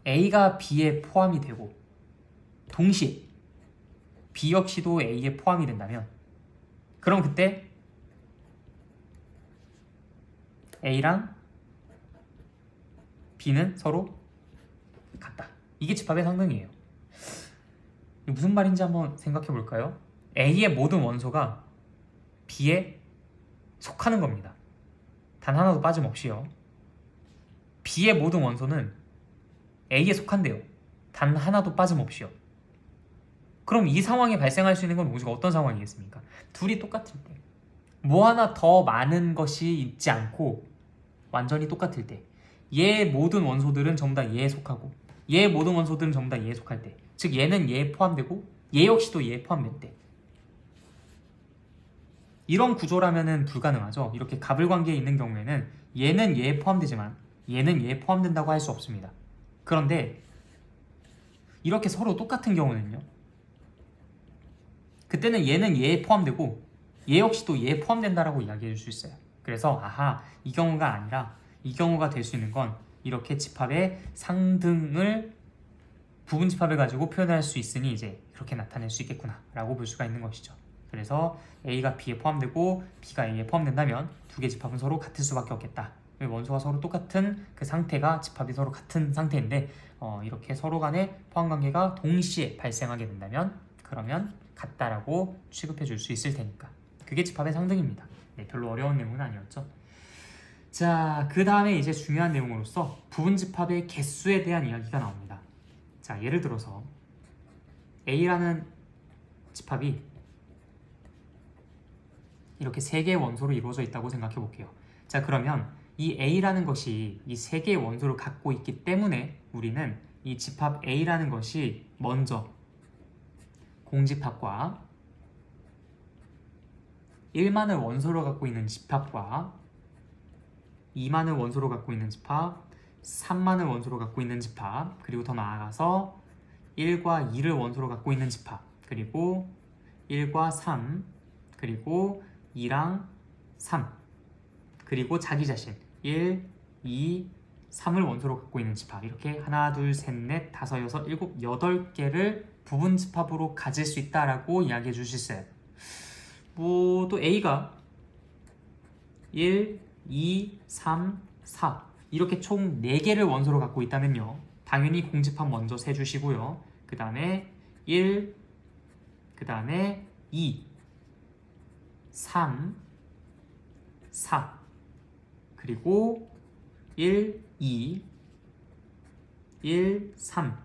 A가 B에 포함이 되고 동시에 B 역시도 A에 포함이 된다면 그럼 그때 A랑 B는 서로 같다. 이게 집합의 상등이에요. 무슨 말인지 한번 생각해 볼까요? A의 모든 원소가 B에 속하는 겁니다. 단 하나도 빠짐없이요. B의 모든 원소는 A에 속한대요. 단 하나도 빠짐없이요. 그럼 이 상황에 발생할 수 있는 건 오직 어떤 상황이겠습니까? 둘이 똑같을 때, 뭐 하나 더 많은 것이 있지 않고 완전히 똑같을 때, 얘의 모든 원소들은 전부 다 얘에 속하고 얘의 모든 원소들은 전부 다 얘에 속할 때, 즉 얘는 얘에 포함되고 얘 역시도 얘에 포함될 때, 이런 구조라면은 불가능하죠. 이렇게 가불관계에 있는 경우에는 얘는 얘에 포함되지만 얘는 얘에 포함된다고 할 수 없습니다. 그런데 이렇게 서로 똑같은 경우는요, 그때는 얘는 얘에 포함되고 얘 역시도 얘에 포함된다라고 이야기해 줄 수 있어요. 그래서 아하, 이 경우가 아니라 이 경우가 될 수 있는 건 이렇게 집합의 상등을 부분집합을 가지고 표현할 수 있으니 이제 그렇게 나타낼 수 있겠구나 라고 볼 수가 있는 것이죠. 그래서 A가 B에 포함되고 B가 A에 포함된다면 두 개 집합은 서로 같을 수밖에 없겠다. 원소가 서로 똑같은 그 상태가 집합이 서로 같은 상태인데 이렇게 서로 간의 포함관계가 동시에 발생하게 된다면 그러면 같다라고 취급해 줄 수 있을 테니까 그게 집합의 상등입니다. 네, 별로 어려운 내용은 아니었죠. 자, 그 다음에 이제 중요한 내용으로서 부분집합의 개수에 대한 이야기가 나옵니다. 자, 예를 들어서 A라는 집합이 이렇게 3개의 원소로 이루어져 있다고 생각해 볼게요. 자, 그러면 이 A라는 것이 이 3개의 원소를 갖고 있기 때문에 우리는 이 집합 A라는 것이 먼저 공집합과 1만을 원소로 갖고 있는 집합과 2만을 원소로 갖고 있는 집합, 3만을 원소로 갖고 있는 집합, 그리고 더 나아가서 1과 2를 원소로 갖고 있는 집합, 그리고 1과 3, 그리고 2랑 3, 그리고 자기 자신 1, 2, 3을 원소로 갖고 있는 집합, 이렇게 하나, 둘, 셋, 넷, 다섯, 여섯, 일곱, 8개를 부분 집합으로 가질 수 있다라고 이야기해 줄 수 있어요. 뭐 또 A가 1, 2, 3, 4 이렇게 총 4개를 원소로 갖고 있다면요, 당연히 공집합 먼저 세주시고요. 그 다음에 1, 그 다음에 2, 3, 4, 그리고 1, 2, 1, 3,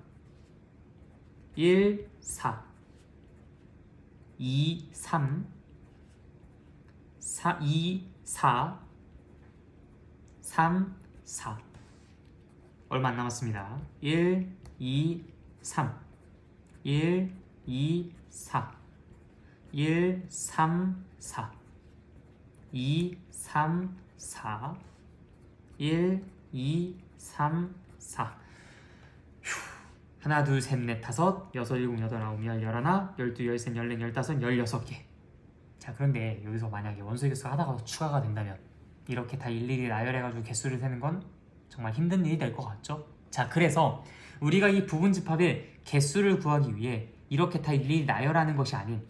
1, 4, 2, 3, 4, 2, 4, 3, 4 얼마 안 남았습니다. 1, 2, 3 1, 2, 4 1, 3, 4 2, 3, 4 1, 2, 3, 4 하나, 둘, 셋, 넷, 다섯, 여섯, 일곱, 여덟, 아홉, 열, 열하나, 열두, 열셋, 열넷, 열다섯, 16개. 자, 그런데 여기서 만약에 원소의 개수가 하나가 더 추가가 된다면 이렇게 다 일일이 나열해가지고 개수를 세는 건 정말 힘든 일이 될 것 같죠? 자, 그래서 우리가 이 부분집합의 개수를 구하기 위해 이렇게 다 일일이 나열하는 것이 아닌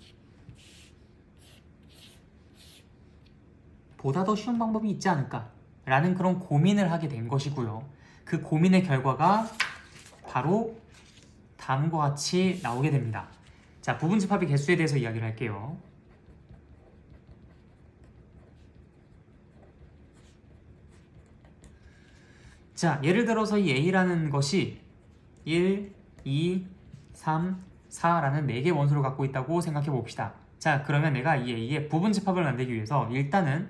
보다 더 쉬운 방법이 있지 않을까 라는 그런 고민을 하게 된 것이고요. 그 고민의 결과가 바로 다음과 같이 나오게 됩니다. 자, 부분집합의 개수에 대해서 이야기를 할게요. 자, 예를 들어서 이 A라는 것이 1, 2, 3, 4라는 4개 원소를 갖고 있다고 생각해 봅시다. 자, 그러면 내가 이 A의 부분집합을 만들기 위해서 일단은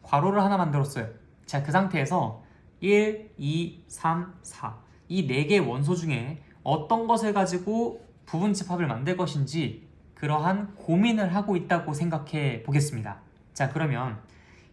괄호를 하나 만들었어요. 자, 그 상태에서 1, 2, 3, 4 이 4개의 원소 중에 어떤 것을 가지고 부분집합을 만들 것인지 그러한 고민을 하고 있다고 생각해 보겠습니다. 자, 그러면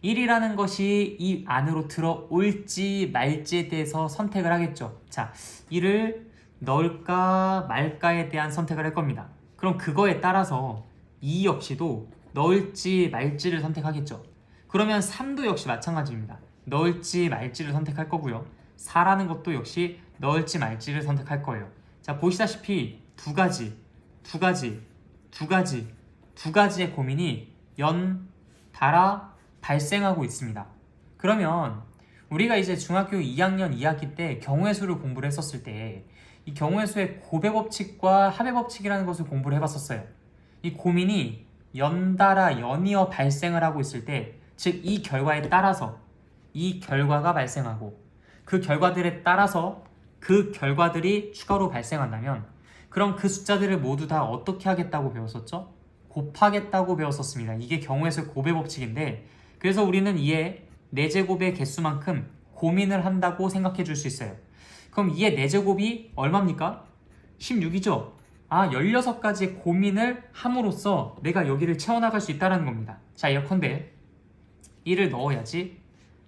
1이라는 것이 이 안으로 들어올지 말지에 대해서 선택을 하겠죠. 자, 1을 넣을까 말까에 대한 선택을 할 겁니다. 그럼 그거에 따라서 2 역시도 넣을지 말지를 선택하겠죠. 그러면 3도 역시 마찬가지입니다. 넣을지 말지를 선택할 거고요. 4라는 것도 역시 넣을지 말지를 선택할 거예요. 자, 보시다시피 두 가지의 고민이 연달아 발생하고 있습니다. 그러면 우리가 이제 중학교 2학년 2학기 때 경우의 수를 공부를 했었을 때 이 경우의 수의 곱의 법칙과 합의 법칙이라는 것을 공부를 해봤었어요. 이 고민이 연달아 연이어 발생을 하고 있을 때, 즉 이 결과에 따라서 이 결과가 발생하고 그 결과들에 따라서 그 결과들이 추가로 발생한다면 그럼 그 숫자들을 모두 다 어떻게 하겠다고 배웠었죠? 곱하겠다고 배웠었습니다. 이게 경우의 수의 곱의 법칙인데, 그래서 우리는 이에 4제곱의 개수만큼 고민을 한다고 생각해 줄 수 있어요. 그럼 이에 4제곱이 얼마입니까? 16이죠? 16가지의 고민을 함으로써 내가 여기를 채워나갈 수 있다는 겁니다. 자, 예컨대 1을 넣어야지,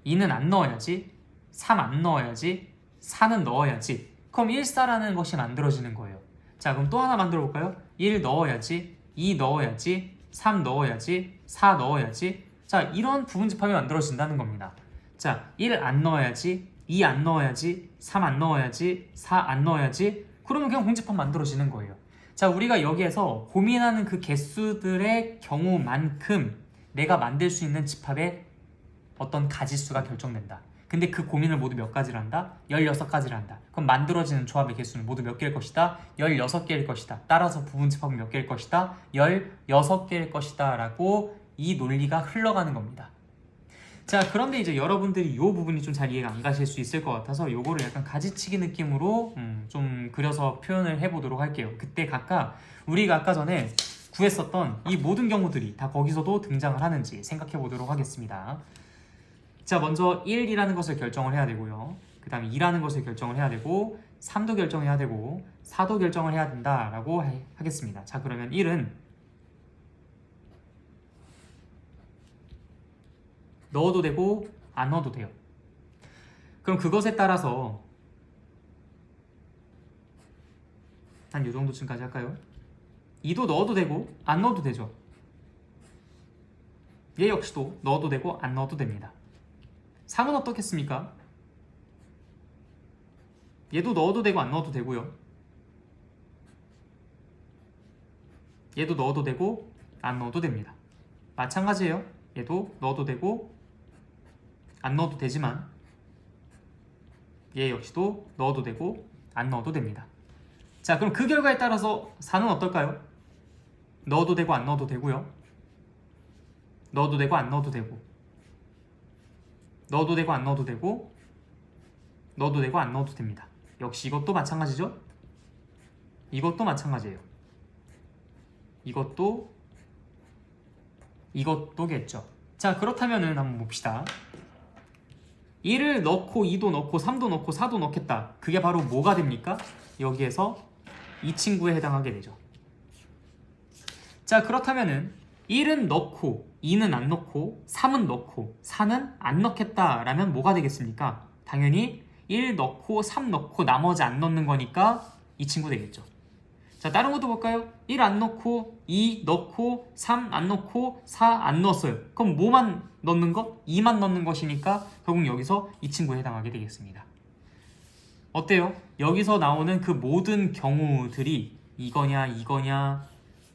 2는 안 넣어야지, 3 안 넣어야지, 4는 넣어야지. 그럼 1사라는 것이 만들어지는 거예요. 자, 그럼 또 하나 만들어 볼까요? 1 넣어야지, 2 넣어야지, 3 넣어야지, 4 넣어야지. 자, 이런 부분집합이 만들어진다는 겁니다. 자, 1 안 넣어야지, 2 안 넣어야지, 3 안 넣어야지, 4 안 넣어야지. 그러면 그냥 공집합 만들어지는 거예요. 자, 우리가 여기에서 고민하는 그 개수들의 경우만큼 내가 만들 수 있는 집합의 어떤 가지수가 결정된다. 근데 그 고민을 모두 몇 가지를 한다? 16가지를 한다. 그럼 만들어지는 조합의 개수는 모두 몇 개일 것이다? 16개일 것이다. 따라서 부분집합은 몇 개일 것이다? 16개일 것이다 라고 이 논리가 흘러가는 겁니다. 자, 그런데 이제 여러분들이 이 부분이 좀 잘 이해가 안 가실 수 있을 것 같아서 요거를 약간 가지치기 느낌으로 좀 그려서 표현을 해보도록 할게요. 그때 각각 우리가 아까 전에 구했었던 이 모든 경우들이 다 거기서도 등장을 하는지 생각해 보도록 하겠습니다. 자, 먼저 1이라는 것을 결정을 해야 되고요. 그 다음에 2라는 것을 결정을 해야 되고 3도 결정해야 되고 4도 결정을 해야 된다라고 하겠습니다. 자, 그러면 1은 넣어도 되고 안 넣어도 돼요. 그럼 그것에 따라서 한 이 정도쯤까지 할까요? 2도 넣어도 되고 안 넣어도 되죠. 얘 역시도 넣어도 되고 안 넣어도 됩니다. 3은 어떻겠습니까? 얘도 넣어도 되고 안 넣어도 되고요. 얘도 넣어도 되고 안 넣어도 됩니다. 마찬가지예요. 얘도 넣어도 되고 안 넣어도 되지만 얘 역시도 넣어도 되고 안 넣어도 됩니다. 자, 그럼 그 결과에 따라서 4는 어떨까요? 넣어도 되고 안 넣어도 되고요. 넣어도 되고 안 넣어도 되고 넣어도 되고 안 넣어도 되고 넣어도 되고 안 넣어도 됩니다. 역시 이것도 마찬가지죠? 이것도 마찬가지예요. 이것도겠죠. 자, 그렇다면은 한번 봅시다. 1을 넣고 2도 넣고 3도 넣고 4도 넣겠다. 그게 바로 뭐가 됩니까? 여기에서 이 친구에 해당하게 되죠. 자, 그렇다면은 1은 넣고 2는 안 넣고 3은 넣고 4는 안 넣겠다라면 뭐가 되겠습니까? 당연히 1 넣고 3 넣고 나머지 안 넣는 거니까 이 친구 되겠죠. 자, 다른 것도 볼까요? 1 안 넣고 2 넣고 3 안 넣고 4 안 넣었어요. 그럼 뭐만 넣는 거? 2만 넣는 것이니까 결국 여기서 이 친구에 해당하게 되겠습니다. 어때요? 여기서 나오는 그 모든 경우들이 이거냐 이거냐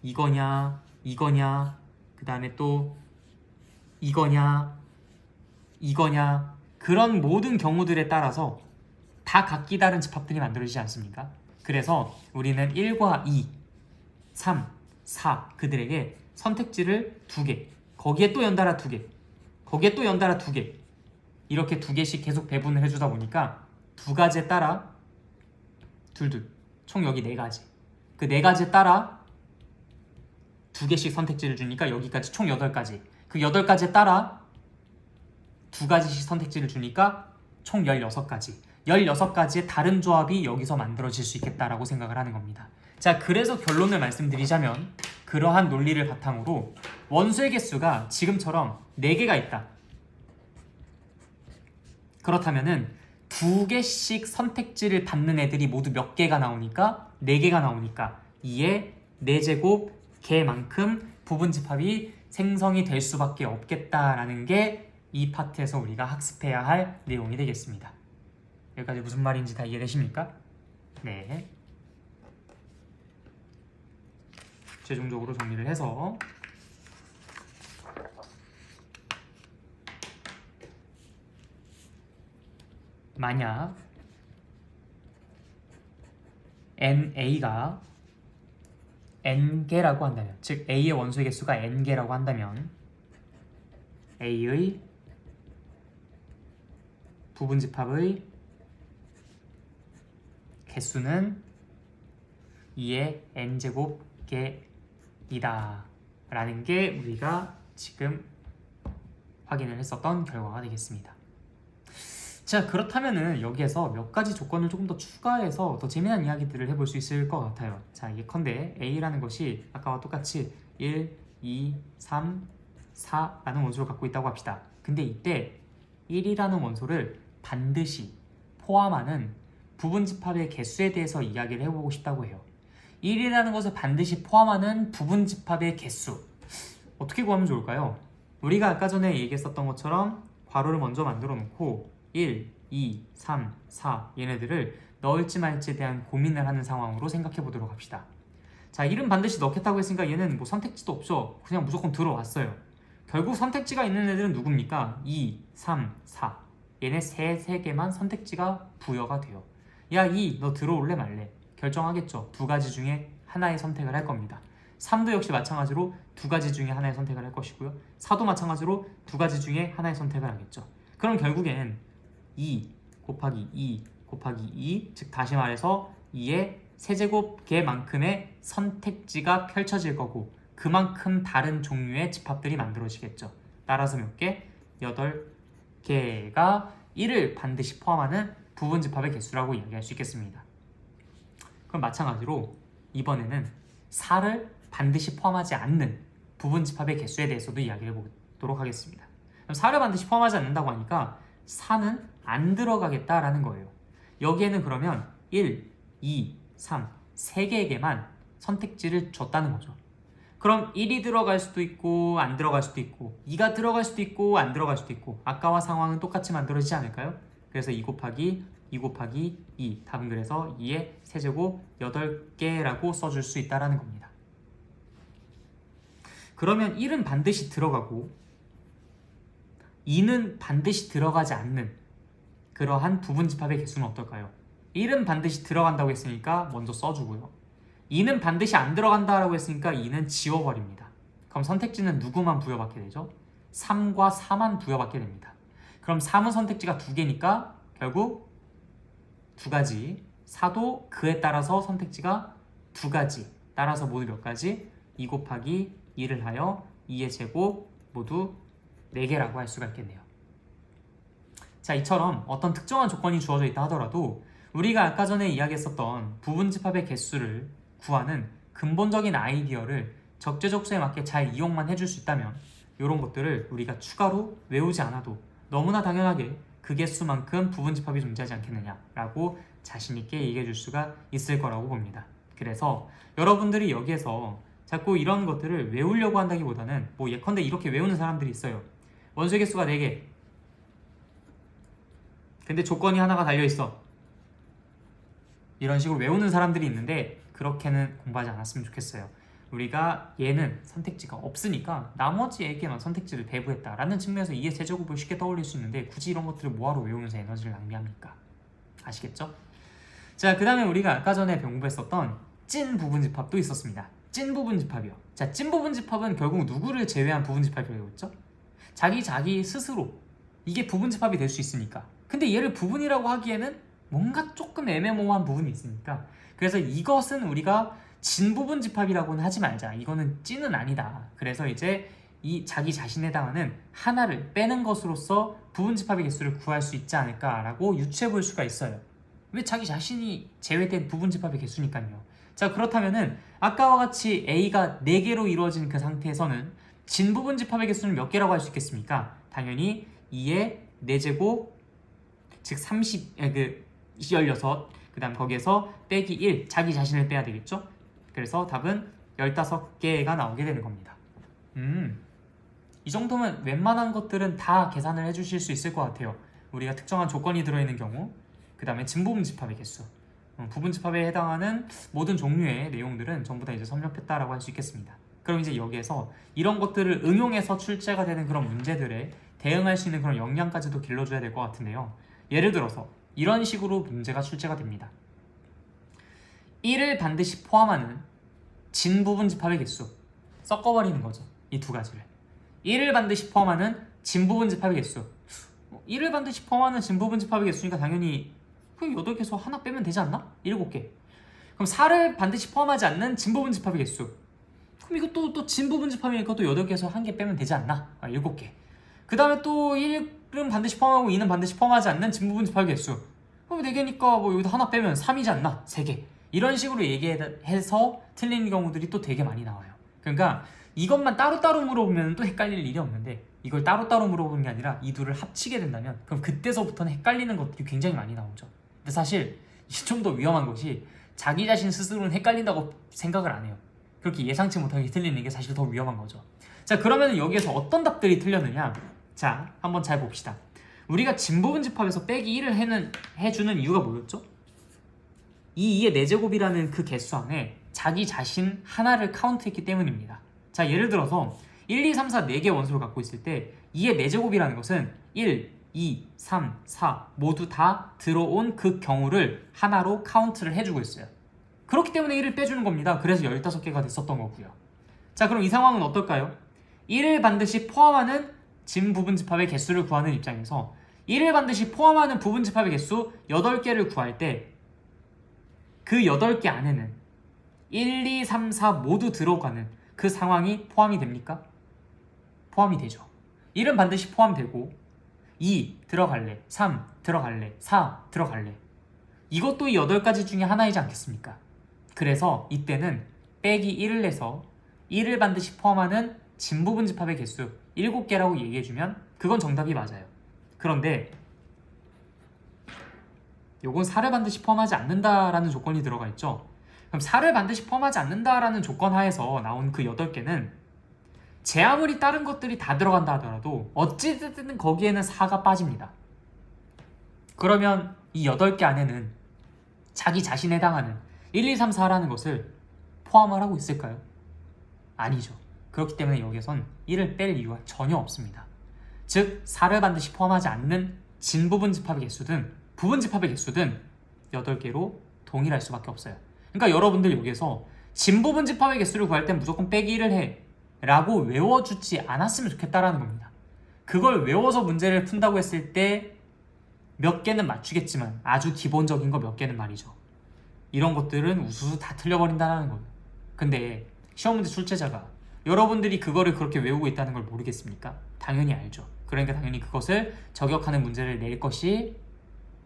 이거냐 이거냐 그 다음에 또 이거냐 이거냐 그런 모든 경우들에 따라서 다 각기 다른 집합들이 만들어지지 않습니까? 그래서 우리는 1과 2, 3, 4 그들에게 선택지를 2개, 거기에 또 연달아 2개, 거기에 또 연달아 2개 이렇게 2개씩 계속 배분을 해주다 보니까 2가지에 따라 둘둘 총 여기 4가지 그 4가지에 따라 2개씩 선택지를 주니까 여기까지 총 8가지 그 8가지에 따라 2가지씩 선택지를 주니까 총 16가지 16가지의 다른 조합이 여기서 만들어질 수 있겠다라고 생각을 하는 겁니다. 자, 그래서 결론을 말씀드리자면 그러한 논리를 바탕으로 원소의 개수가 지금처럼 4개가 있다. 그렇다면은 2개씩 선택지를 받는 애들이 모두 몇 개가 나오니까 4개가 나오니까 이에 4제곱 개만큼 부분집합이 생성이 될 수밖에 없겠다라는 게 이 파트에서 우리가 학습해야 할 내용이 되겠습니다. 여기까지 무슨 말인지 다 이해되십니까? 네. 최종적으로 정리를 해서 만약 NA가 n개라고 한다면, 즉 A의 원소의 개수가 n개라고 한다면 A의 부분집합의 개수는 2의 n제곱 개이다 라는 게 우리가 지금 확인을 했었던 결과가 되겠습니다. 자, 그렇다면은 여기에서 몇 가지 조건을 조금 더 추가해서 더 재미난 이야기들을 해볼 수 있을 것 같아요. 자, 예컨대 A라는 것이 아까와 똑같이 1, 2, 3, 4라는 원소를 갖고 있다고 합시다. 근데 이때 1이라는 원소를 반드시 포함하는 부분집합의 개수에 대해서 이야기를 해보고 싶다고 해요. 1이라는 것을 반드시 포함하는 부분집합의 개수 어떻게 구하면 좋을까요? 우리가 아까 전에 얘기했었던 것처럼 괄호를 먼저 만들어 놓고 1, 2, 3, 4 얘네들을 넣을지 말지에 대한 고민을 하는 상황으로 생각해 보도록 합시다. 자, 1은 반드시 넣겠다고 했으니까 얘는 뭐 선택지도 없죠. 그냥 무조건 들어왔어요. 결국 선택지가 있는 애들은 누굽니까? 2, 3, 4 얘네 세 개만 선택지가 부여가 돼요. 야, 2, 너 들어올래 말래? 결정하겠죠. 2가지 중에 하나의 선택을 할 겁니다. 3도 역시 마찬가지로 두 가지 중에 하나의 선택을 할 것이고요. 4도 마찬가지로 두 가지 중에 하나의 선택을 하겠죠. 그럼 결국엔 2 곱하기 2 곱하기 2, 즉 다시 말해서 2의 세제곱개만큼의 선택지가 펼쳐질 거고 그만큼 다른 종류의 집합들이 만들어지겠죠. 따라서 몇 개? 8개가 1을 반드시 포함하는 부분집합의 개수라고 이야기할 수 있겠습니다. 그럼 마찬가지로 이번에는 4를 반드시 포함하지 않는 부분집합의 개수에 대해서도 이야기를 해보도록 하겠습니다. 그럼 4를 반드시 포함하지 않는다고 하니까 4는 안 들어가겠다라는 거예요. 여기에는 그러면 1, 2, 3, 3개에게만 선택지를 줬다는 거죠. 그럼 1이 들어갈 수도 있고 안 들어갈 수도 있고 2가 들어갈 수도 있고 안 들어갈 수도 있고 아까와 상황은 똑같이 만들어지지 않을까요? 그래서 2 곱하기 2 곱하기 2 답은 그래서 2의 세제곱 8개라고 써줄 수 있다는 겁니다. 그러면 1은 반드시 들어가고 2는 반드시 들어가지 않는 그러한 부분집합의 개수는 어떨까요? 1은 반드시 들어간다고 했으니까 먼저 써주고요. 2는 반드시 안 들어간다라고 했으니까 2는 지워버립니다. 그럼 선택지는 누구만 부여받게 되죠? 3과 4만 부여받게 됩니다. 그럼 3은 선택지가 2개니까 결국 2가지, 4도 그에 따라서 선택지가 2가지, 따라서 모두 몇 가지? 2 곱하기 2를 하여 2의 제곱 모두 4개라고 할 수가 있겠네요. 자, 이처럼 어떤 특정한 조건이 주어져 있다 하더라도 우리가 아까 전에 이야기했었던 부분집합의 개수를 구하는 근본적인 아이디어를 적재적소에 맞게 잘 이용만 해줄 수 있다면 이런 것들을 우리가 추가로 외우지 않아도 너무나 당연하게 그 개수만큼 부분집합이 존재하지 않겠느냐라고 자신있게 얘기해 줄 수가 있을 거라고 봅니다. 그래서 여러분들이 여기에서 자꾸 이런 것들을 외우려고 한다기보다는 뭐 예컨대 이렇게 외우는 사람들이 있어요. 원소의 개수가 4개. 근데 조건이 하나가 달려있어. 이런 식으로 외우는 사람들이 있는데 그렇게는 공부하지 않았으면 좋겠어요. 우리가 얘는 선택지가 없으니까 나머지에게만 선택지를 배부했다라는 측면에서 2의 세제곱을 쉽게 떠올릴 수 있는데 굳이 이런 것들을 뭐하러 외우면서 에너지를 낭비합니까? 아시겠죠? 자, 그 다음에 우리가 아까 전에 공부했었던 찐 부분집합도 있었습니다. 찐 부분집합이요. 자, 찐 부분집합은 결국 누구를 제외한 부분집합이라고 했죠? 자기 스스로 이게 부분집합이 될 수 있으니까. 근데 얘를 부분이라고 하기에는 뭔가 조금 애매모호한 부분이 있으니까 그래서 이것은 우리가 진부분집합이라고는 하지 말자. 이거는 찐은 아니다. 그래서 이제 이 자기 자신에 해당하는 하나를 빼는 것으로써 부분집합의 개수를 구할 수 있지 않을까라고 유추해 볼 수가 있어요. 왜 자기 자신이 제외된 부분집합의 개수니까요. 자, 그렇다면은 아까와 같이 A가 4개로 이루어진 그 상태에서는 진부분집합의 개수는 몇 개라고 할 수 있겠습니까? 당연히 2의 4제곱 즉 16, 그 다음 거기에서 빼기 1, 자기 자신을 빼야 되겠죠? 그래서 답은 15개가 나오게 되는 겁니다. 이 정도면 웬만한 것들은 다 계산을 해주실 수 있을 것 같아요. 우리가 특정한 조건이 들어있는 경우, 그 다음에 진부분집합의 개수, 부분집합에 해당하는 모든 종류의 내용들은 전부 다 이제 섭렵했다라고 할 수 있겠습니다. 그럼 이제 여기에서 이런 것들을 응용해서 출제가 되는 그런 문제들에 대응할 수 있는 그런 역량까지도 길러줘야 될 것 같은데요. 예를 들어서 이런 식으로 문제가 출제가 됩니다. 1을 반드시 포함하는 진부분집합의 개수 섞어버리는 거죠. 이 두 가지를 1을 반드시 포함하는 진부분집합의 개수 1을 반드시 포함하는 진부분집합의 개수니까 당연히 그 8개에서 하나 빼면 되지 않나? 7개. 그럼 4를 반드시 포함하지 않는 진부분집합의 개수 그럼 이것도 또 진부분집합이니까 또 8개에서 1개 빼면 되지 않나? 7개. 그 다음에 또 1은 반드시 포함하고 2는 반드시 포함하지 않는 진부분집합의 개수 그럼 4개니까 뭐 여기다 하나 빼면 3이지 않나? 3개. 이런 식으로 얘기해서 틀린 경우들이 또 되게 많이 나와요. 그러니까 이것만 따로따로 물어보면 또 헷갈릴 일이 없는데 이걸 따로따로 물어보는 게 아니라 이 둘을 합치게 된다면 그럼 그때서부터는 헷갈리는 것들이 굉장히 많이 나오죠. 근데 사실 좀 더 위험한 것이 자기 자신 스스로는 헷갈린다고 생각을 안 해요. 그렇게 예상치 못하게 틀리는 게 사실 더 위험한 거죠. 자, 그러면 여기에서 어떤 답들이 틀렸느냐? 자, 한번 잘 봅시다. 우리가 진부분집합에서 빼기 1을 해주는 이유가 뭐였죠? 이 2의 4제곱이라는 그 개수 안에 자기 자신 하나를 카운트했기 때문입니다. 자, 예를 들어서 1, 2, 3, 4 4개의 원소를 갖고 있을 때 2의 4제곱이라는 것은 1, 2, 3, 4 모두 다 들어온 그 경우를 하나로 카운트를 해주고 있어요. 그렇기 때문에 1을 빼주는 겁니다. 그래서 15개가 됐었던 거고요. 자, 그럼 이 상황은 어떨까요? 1을 반드시 포함하는 진 부분집합의 개수를 구하는 입장에서 1을 반드시 포함하는 부분집합의 개수 8개를 구할 때 그 8개 안에는 1, 2, 3, 4 모두 들어가는 그 상황이 포함이 됩니까? 포함이 되죠. 1은 반드시 포함되고 2 들어갈래, 3 들어갈래, 4 들어갈래. 이것도 이 8가지 중에 하나이지 않겠습니까? 그래서 이때는 빼기 1을 내서 1을 반드시 포함하는 진부분집합의 개수 7개라고 얘기해주면 그건 정답이 맞아요. 그런데 요건 4를 반드시 포함하지 않는다라는 조건이 들어가 있죠. 그럼 4를 반드시 포함하지 않는다라는 조건 하에서 나온 그 8개는 제 아무리 다른 것들이 다 들어간다 하더라도 어찌됐든 거기에는 4가 빠집니다. 그러면 이 8개 안에는 자기 자신에 해당하는 1, 2, 3, 4라는 것을 포함을 하고 있을까요? 아니죠. 그렇기 때문에 여기선 1을 뺄 이유가 전혀 없습니다. 즉 4를 반드시 포함하지 않는 진부분집합의 개수든 부분집합의 개수든 8개로 동일할 수밖에 없어요. 그러니까 여러분들 여기서 진부분집합의 개수를 구할 땐 무조건 빼기 1을 해 라고 외워주지 않았으면 좋겠다라는 겁니다. 그걸 외워서 문제를 푼다고 했을 때 몇 개는 맞추겠지만 아주 기본적인 거 몇 개는 말이죠. 이런 것들은 우수수 다 틀려버린다는 거예요. 근데 시험 문제 출제자가 여러분들이 그거를 그렇게 외우고 있다는 걸 모르겠습니까? 당연히 알죠. 그러니까 당연히 그것을 저격하는 문제를 낼 것이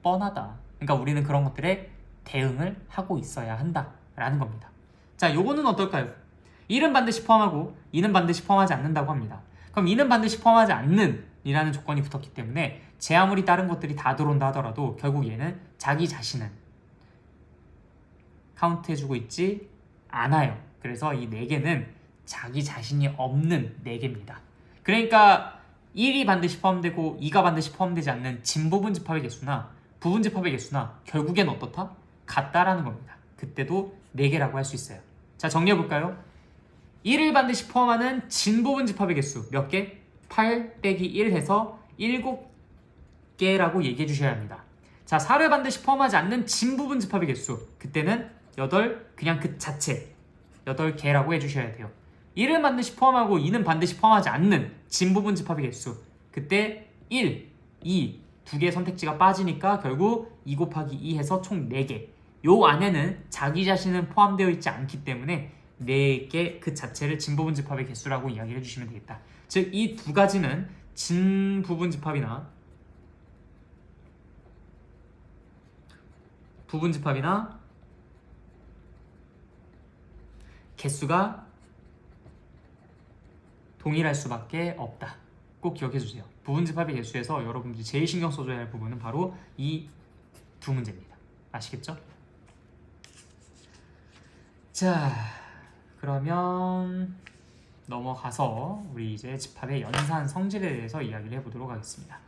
뻔하다. 그러니까 우리는 그런 것들에 대응을 하고 있어야 한다라는 겁니다. 자, 요거는 어떨까요? 1은 반드시 포함하고 2는 반드시 포함하지 않는다고 합니다. 그럼 2는 반드시 포함하지 않는 이라는 조건이 붙었기 때문에 제 아무리 다른 것들이 다 들어온다 하더라도 결국 얘는 자기 자신은 카운트해주고 있지 않아요. 그래서 이 4개는 자기 자신이 없는 4개입니다. 그러니까 1이 반드시 포함되고 2가 반드시 포함되지 않는 진부분집합의 개수나 부분집합의 개수나 결국엔 어떻다? 같다라는 겁니다. 그때도 4개라고 할 수 있어요. 자, 정리해볼까요? 1을 반드시 포함하는 진부분집합의 개수 몇 개? 8 빼기 1 해서 7개라고 얘기해 주셔야 합니다. 자, 4를 반드시 포함하지 않는 진부분집합의 개수 그때는 8 그냥 그 자체 8개라고 해주셔야 돼요. 1을 반드시 포함하고 2는 반드시 포함하지 않는 진부분집합의 개수 그때 1, 2, 2개 선택지가 빠지니까 결국 2 곱하기 2 해서 총 4개. 요 안에는 자기 자신은 포함되어 있지 않기 때문에 4개 그 자체를 진부분집합의 개수라고 이야기를 해주시면 되겠다. 즉 이 두 가지는 진부분집합이나 부분집합이나 개수가 동일할 수밖에 없다. 꼭 기억해주세요. 부분집합의 개수에서 여러분들이 제일 신경 써줘야 할 부분은 바로 이 두 문제입니다. 아시겠죠? 자, 그러면 넘어가서 우리 이제 집합의 연산 성질에 대해서 이야기를 해보도록 하겠습니다.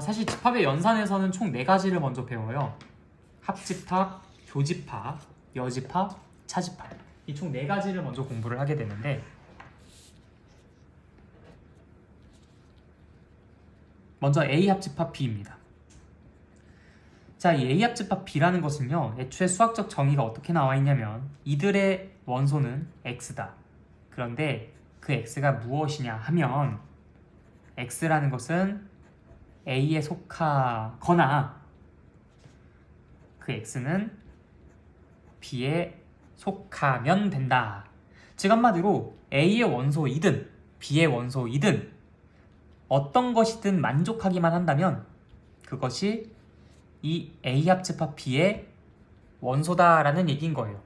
사실 집합의 연산에서는 총 4가지를 먼저 배워요. 합집합, 교집합, 여집합, 차집합. 이 총 4가지를 먼저 공부를 하게 되는데 먼저 A합집합 B입니다. 자, 이 A합집합 B라는 것은요, 애초에 수학적 정의가 어떻게 나와 있냐면 이들의 원소는 X다. 그런데 그 X가 무엇이냐 하면 X라는 것은 A에 속하거나 그 X는 B에 속하면 된다. 즉 한마디로 A의 원소이든 B의 원소이든 어떤 것이든 만족하기만 한다면 그것이 이 A합집합 B의 원소다라는 얘기인 거예요.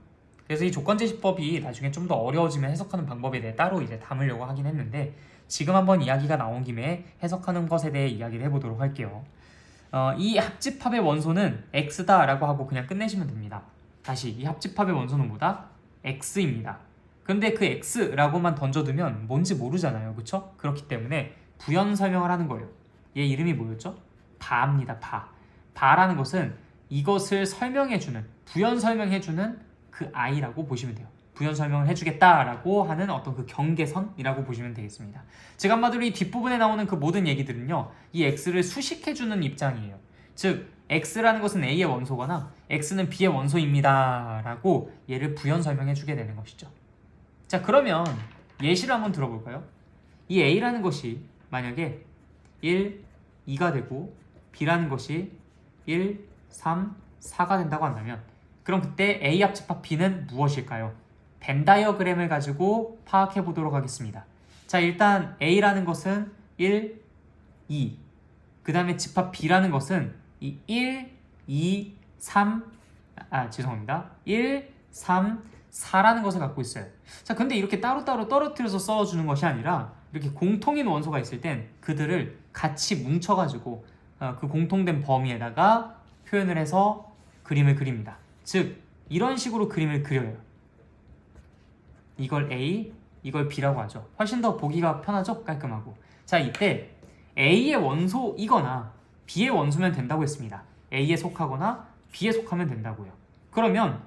그래서 이 조건제시법이 나중에 좀 더 어려워지면 해석하는 방법에 대해 따로 이제 담으려고 하긴 했는데 지금 한번 이야기가 나온 김에 해석하는 것에 대해 이야기를 해보도록 할게요. 이 합집합의 원소는 X다라고 하고 그냥 끝내시면 됩니다. 다시 이 합집합의 원소는 뭐다? X입니다. 근데 그 X라고만 던져두면 뭔지 모르잖아요. 그쵸? 그렇기 때문에 부연 설명을 하는 거예요. 얘 이름이 뭐였죠? 바입니다. 바. 바라는 것은 이것을 설명해주는, 부연 설명해주는 그 I라고 보시면 돼요. 부연 설명을 해주겠다라고 하는 어떤 그 경계선이라고 보시면 되겠습니다. 즉 한마디로 이 뒷부분에 나오는 그 모든 얘기들은요, 이 X를 수식해주는 입장이에요. 즉 X라는 것은 A의 원소거나 X는 B의 원소입니다 라고 얘를 부연 설명해주게 되는 것이죠. 자, 그러면 예시를 한번 들어볼까요? 이 A라는 것이 만약에 1, 2가 되고 B라는 것이 1, 3, 4가 된다고 한다면 그럼 그때 A 합집합 B는 무엇일까요? 벤 다이어그램을 가지고 파악해 보도록 하겠습니다. 자, 일단 A라는 것은 1, 2, 그 다음에 집합 B라는 것은 이 1, 2, 3, 죄송합니다. 1, 3, 4라는 것을 갖고 있어요. 자, 근데 이렇게 따로따로 떨어뜨려서 써주는 것이 아니라 이렇게 공통인 원소가 있을 땐 그들을 같이 뭉쳐가지고 그 공통된 범위에다가 표현을 해서 그림을 그립니다. 즉, 이런 식으로 그림을 그려요. 이걸 A, 이걸 B라고 하죠. 훨씬 더 보기가 편하죠? 깔끔하고. 자, 이때 A의 원소이거나 B의 원소면 된다고 했습니다. A에 속하거나 B에 속하면 된다고요. 그러면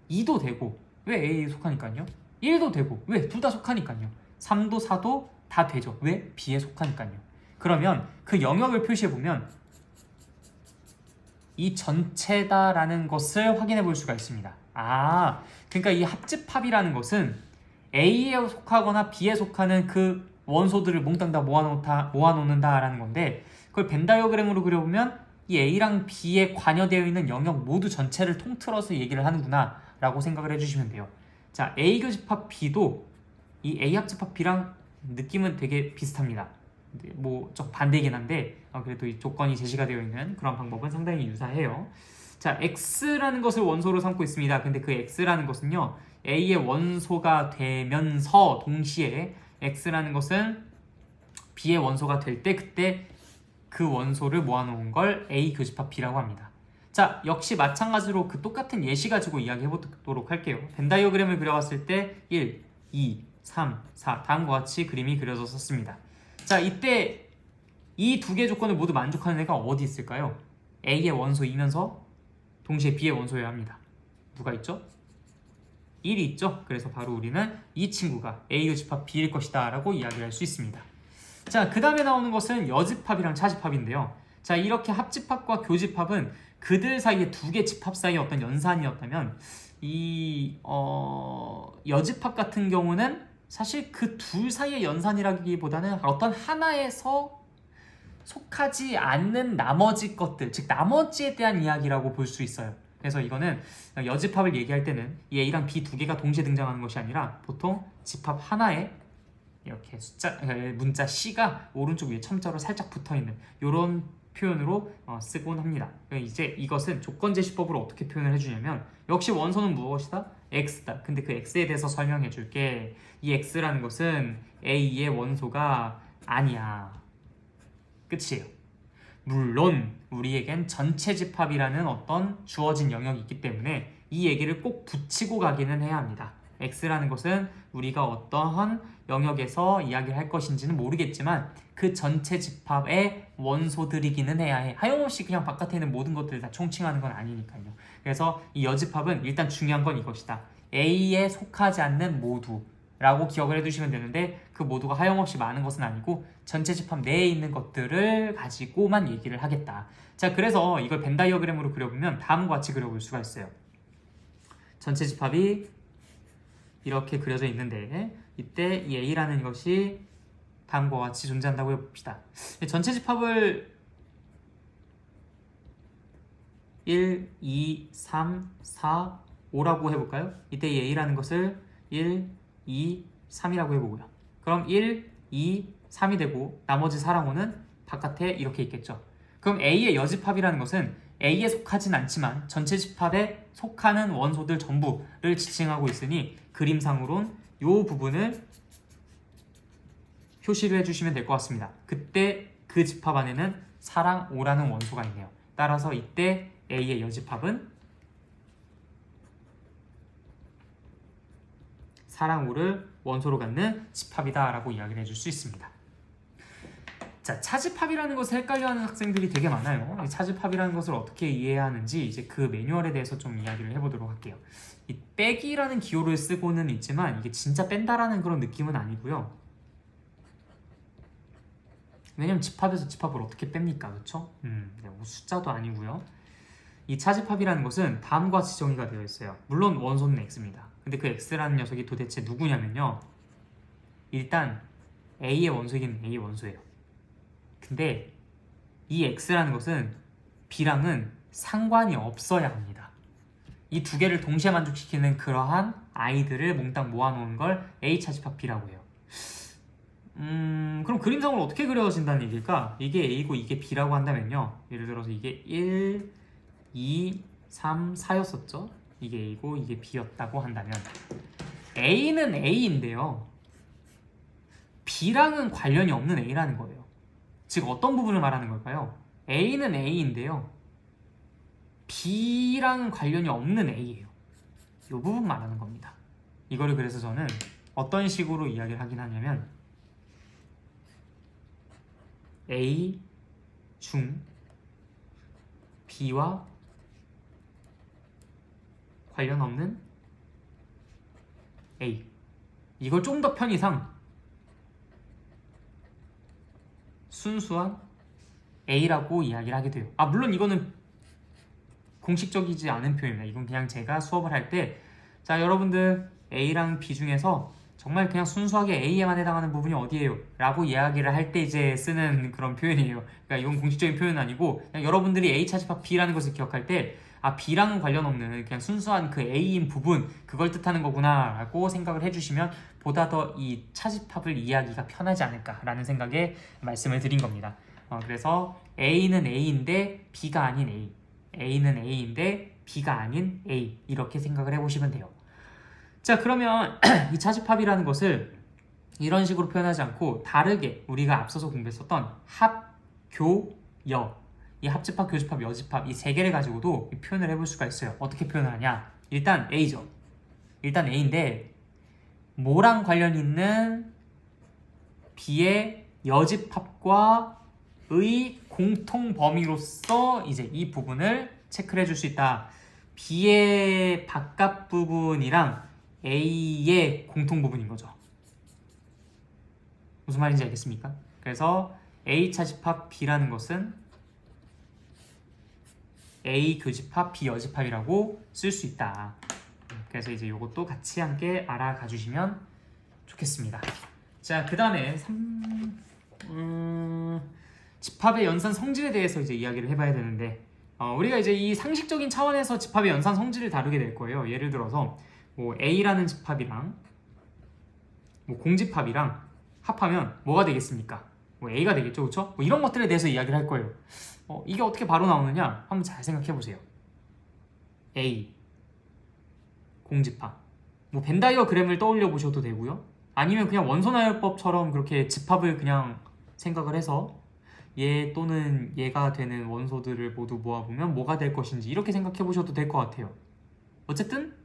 2도 되고, 왜 A에 속하니까요? 1도 되고, 왜? 둘 다 속하니까요. 3도 4도 다 되죠. 왜? B에 속하니까요. 그러면 그 영역을 표시해보면 이 전체다라는 것을 확인해 볼 수가 있습니다. 그러니까 이 합집합이라는 것은 A에 속하거나 B에 속하는 그 원소들을 몽땅 다 모아놓는다라는 건데, 그걸 벤 다이어그램으로 그려보면 이 A랑 B에 관여되어 있는 영역 모두 전체를 통틀어서 얘기를 하는구나 라고 생각을 해주시면 돼요. 자, A 교집합 B도 이 A 합집합 B랑 느낌은 되게 비슷합니다. 뭐 좀 반대이긴 한데 그래도 이 조건이 제시가 되어 있는 그런 방법은 상당히 유사해요. 자, X라는 것을 원소로 삼고 있습니다. 근데 그 X라는 것은요, A의 원소가 되면서 동시에 X라는 것은 B의 원소가 될 때 그때 그 원소를 모아놓은 걸 A 교집합 B라고 합니다. 자, 역시 마찬가지로 그 똑같은 예시 가지고 이야기해보도록 할게요. 벤 다이어그램을 그려봤을 때 1, 2, 3, 4 다음과 같이 그림이 그려져 섰습니다. 자, 이때 이 두 개의 조건을 모두 만족하는 애가 어디 있을까요? A의 원소이면서 동시에 B의 원소여야 합니다. 누가 있죠? 1이 있죠? 그래서 바로 우리는 이 친구가 A 교집합 B일 것이다 라고 이야기를 할 수 있습니다. 자, 그 다음에 나오는 것은 여집합이랑 차집합인데요. 자, 이렇게 합집합과 교집합은 그들 사이의 두 개 집합 사이의 어떤 연산이었다면 이 여집합 같은 경우는 사실 그 둘 사이의 연산이라기보다는 어떤 하나에서 속하지 않는 나머지 것들, 즉 나머지에 대한 이야기라고 볼 수 있어요. 그래서 이거는 여집합을 얘기할 때는 이 A랑 B 두 개가 동시에 등장하는 것이 아니라 보통 집합 하나에 이렇게 문자 C가 오른쪽 위에 첨자로 살짝 붙어있는 이런 표현으로 쓰곤 합니다. 이제 이것은 조건제시법으로 어떻게 표현을 해주냐면 역시 원소는 무엇이다? X다. 근데 그 X에 대해서 설명해 줄게. 이 X라는 것은 A의 원소가 아니야. 끝이에요. 물론 우리에겐 전체 집합이라는 어떤 주어진 영역이 있기 때문에 이 얘기를 꼭 붙이고 가기는 해야 합니다. X라는 것은 우리가 어떠한 영역에서 이야기를 할 것인지는 모르겠지만 그 전체 집합의 원소들이기는 해야 해. 하염없이 그냥 바깥에 있는 모든 것들을 다 총칭하는 건 아니니까요. 그래서 이 여집합은 일단 중요한 건 이것이다. A에 속하지 않는 모두라고 기억을 해두시면 되는데 그 모두가 하염없이 많은 것은 아니고 전체 집합 내에 있는 것들을 가지고만 얘기를 하겠다. 자, 그래서 이걸 벤 다이어그램으로 그려보면 다음과 같이 그려볼 수가 있어요. 전체 집합이 이렇게 그려져 있는데 이때 이 A라는 것이 다음과 같이 존재한다고 해봅시다. 전체 집합을 1, 2, 3, 4, 5라고 해볼까요? 이때 이 A라는 것을 1, 2, 3이라고 해보고요. 그럼 1, 2, 3이 되고 나머지 4랑 5는 바깥에 이렇게 있겠죠. 그럼 A의 여집합이라는 것은 A에 속하진 않지만 전체 집합에 속하는 원소들 전부를 지칭하고 있으니 그림상으론 이 부분을 표시를 해주시면 될 것 같습니다. 그때 그 집합 안에는 4랑 5라는 원소가 있네요. 따라서 이때 A의 여집합은 4랑 5를 원소로 갖는 집합이다 라고 이야기를 해줄 수 있습니다. 자, 차집합이라는 것을 헷갈려하는 학생들이 되게 많아요. 이 차집합이라는 것을 어떻게 이해해야 하는지 이제 그 매뉴얼에 대해서 좀 이야기를 해보도록 할게요. 이 빼기라는 기호를 쓰고는 있지만 이게 진짜 뺀다라는 그런 느낌은 아니고요. 왜냐면 집합에서 집합을 어떻게 뺍니까? 그쵸? 뭐 숫자도 아니고요. 이 차집합이라는 것은 다음과 같이 정의가 되어 있어요. 물론 원소는 X입니다. 근데 그 x라는 녀석이 도대체 누구냐면요, 일단 a의 원소이긴 a의 원소예요. 근데 이 x라는 것은 b랑은 상관이 없어야 합니다. 이 두 개를 동시에 만족시키는 그러한 아이들을 몽땅 모아놓은 걸 a 차집합 b라고 해요. 그럼 그림상으로 어떻게 그려진다는 얘기일까? 이게 a고 이게 b라고 한다면요, 예를 들어서 이게 1, 2, 3, 4였었죠? 이게 a고 이게 b였다고 한다면 a는 a인데요, b랑은 관련이 없는 a라는 거예요. 즉 어떤 부분을 말하는 걸까요? a는 a인데요, b랑은 관련이 없는 a예요. 이 부분 말하는 겁니다. 이거를 그래서 저는 어떤 식으로 이야기를 하긴 하냐면 a 중 b와 관련 없는 a, 이걸 좀 더 편의상 순수한 a라고 이야기를 하게 돼요. 물론 이거는 공식적이지 않은 표현입니다. 이건 그냥 제가 수업을 할 때, 자 여러분들 a랑 b 중에서 정말 그냥 순수하게 a에만 해당하는 부분이 어디예요? 라고 이야기를 할 때 이제 쓰는 그런 표현이에요. 그러니까 이건 공식적인 표현은 아니고 그냥 여러분들이 a 차집합 b라는 것을 기억할 때 b랑은 관련 없는 그냥 순수한 그 a인 부분, 그걸 뜻하는 거구나 라고 생각을 해주시면 보다 더 이 차집합을 이해하기가 편하지 않을까라는 생각에 말씀을 드린 겁니다. 그래서 a는 a인데 b가 아닌 a, a는 a인데 b가 아닌 a, 이렇게 생각을 해보시면 돼요. 자, 그러면 이 차집합이라는 것을 이런 식으로 표현하지 않고 다르게 우리가 앞서서 공부했었던 합, 교, 여, 이 합집합, 교집합, 여집합 이 세 개를 가지고도 표현을 해볼 수가 있어요. 어떻게 표현을 하냐? 일단 a죠. 일단 a인데 뭐랑 관련 있는 b의 여집합과의 공통 범위로서 이제 이 부분을 체크를 해줄 수 있다. b의 바깥 부분이랑 a의 공통 부분인 거죠. 무슨 말인지 알겠습니까? 그래서 a 차집합 b라는 것은 a 교집합 b 여집합이라고 쓸 수 있다. 그래서 이제 이것도 같이 함께 알아가 주시면 좋겠습니다. 자, 그 다음에 집합의 연산 성질에 대해서 이제 이야기를 해봐야 되는데, 우리가 이제 이 상식적인 차원에서 집합의 연산 성질을 다루게 될 거예요. 예를 들어서 뭐 a라는 집합이랑 뭐 공집합이랑 합하면 뭐가 되겠습니까? 뭐 a가 되겠죠, 그렇죠? 뭐 이런 것들에 대해서 이야기를 할 거예요. 이게 어떻게 바로 나오느냐? 한번 잘 생각해 보세요. a 공집합, 뭐 벤다이어그램을 떠올려 보셔도 되고요. 아니면 그냥 원소나열법처럼 그렇게 집합을 그냥 생각을 해서 얘 또는 얘가 되는 원소들을 모두 모아보면 뭐가 될 것인지 이렇게 생각해 보셔도 될 것 같아요. 어쨌든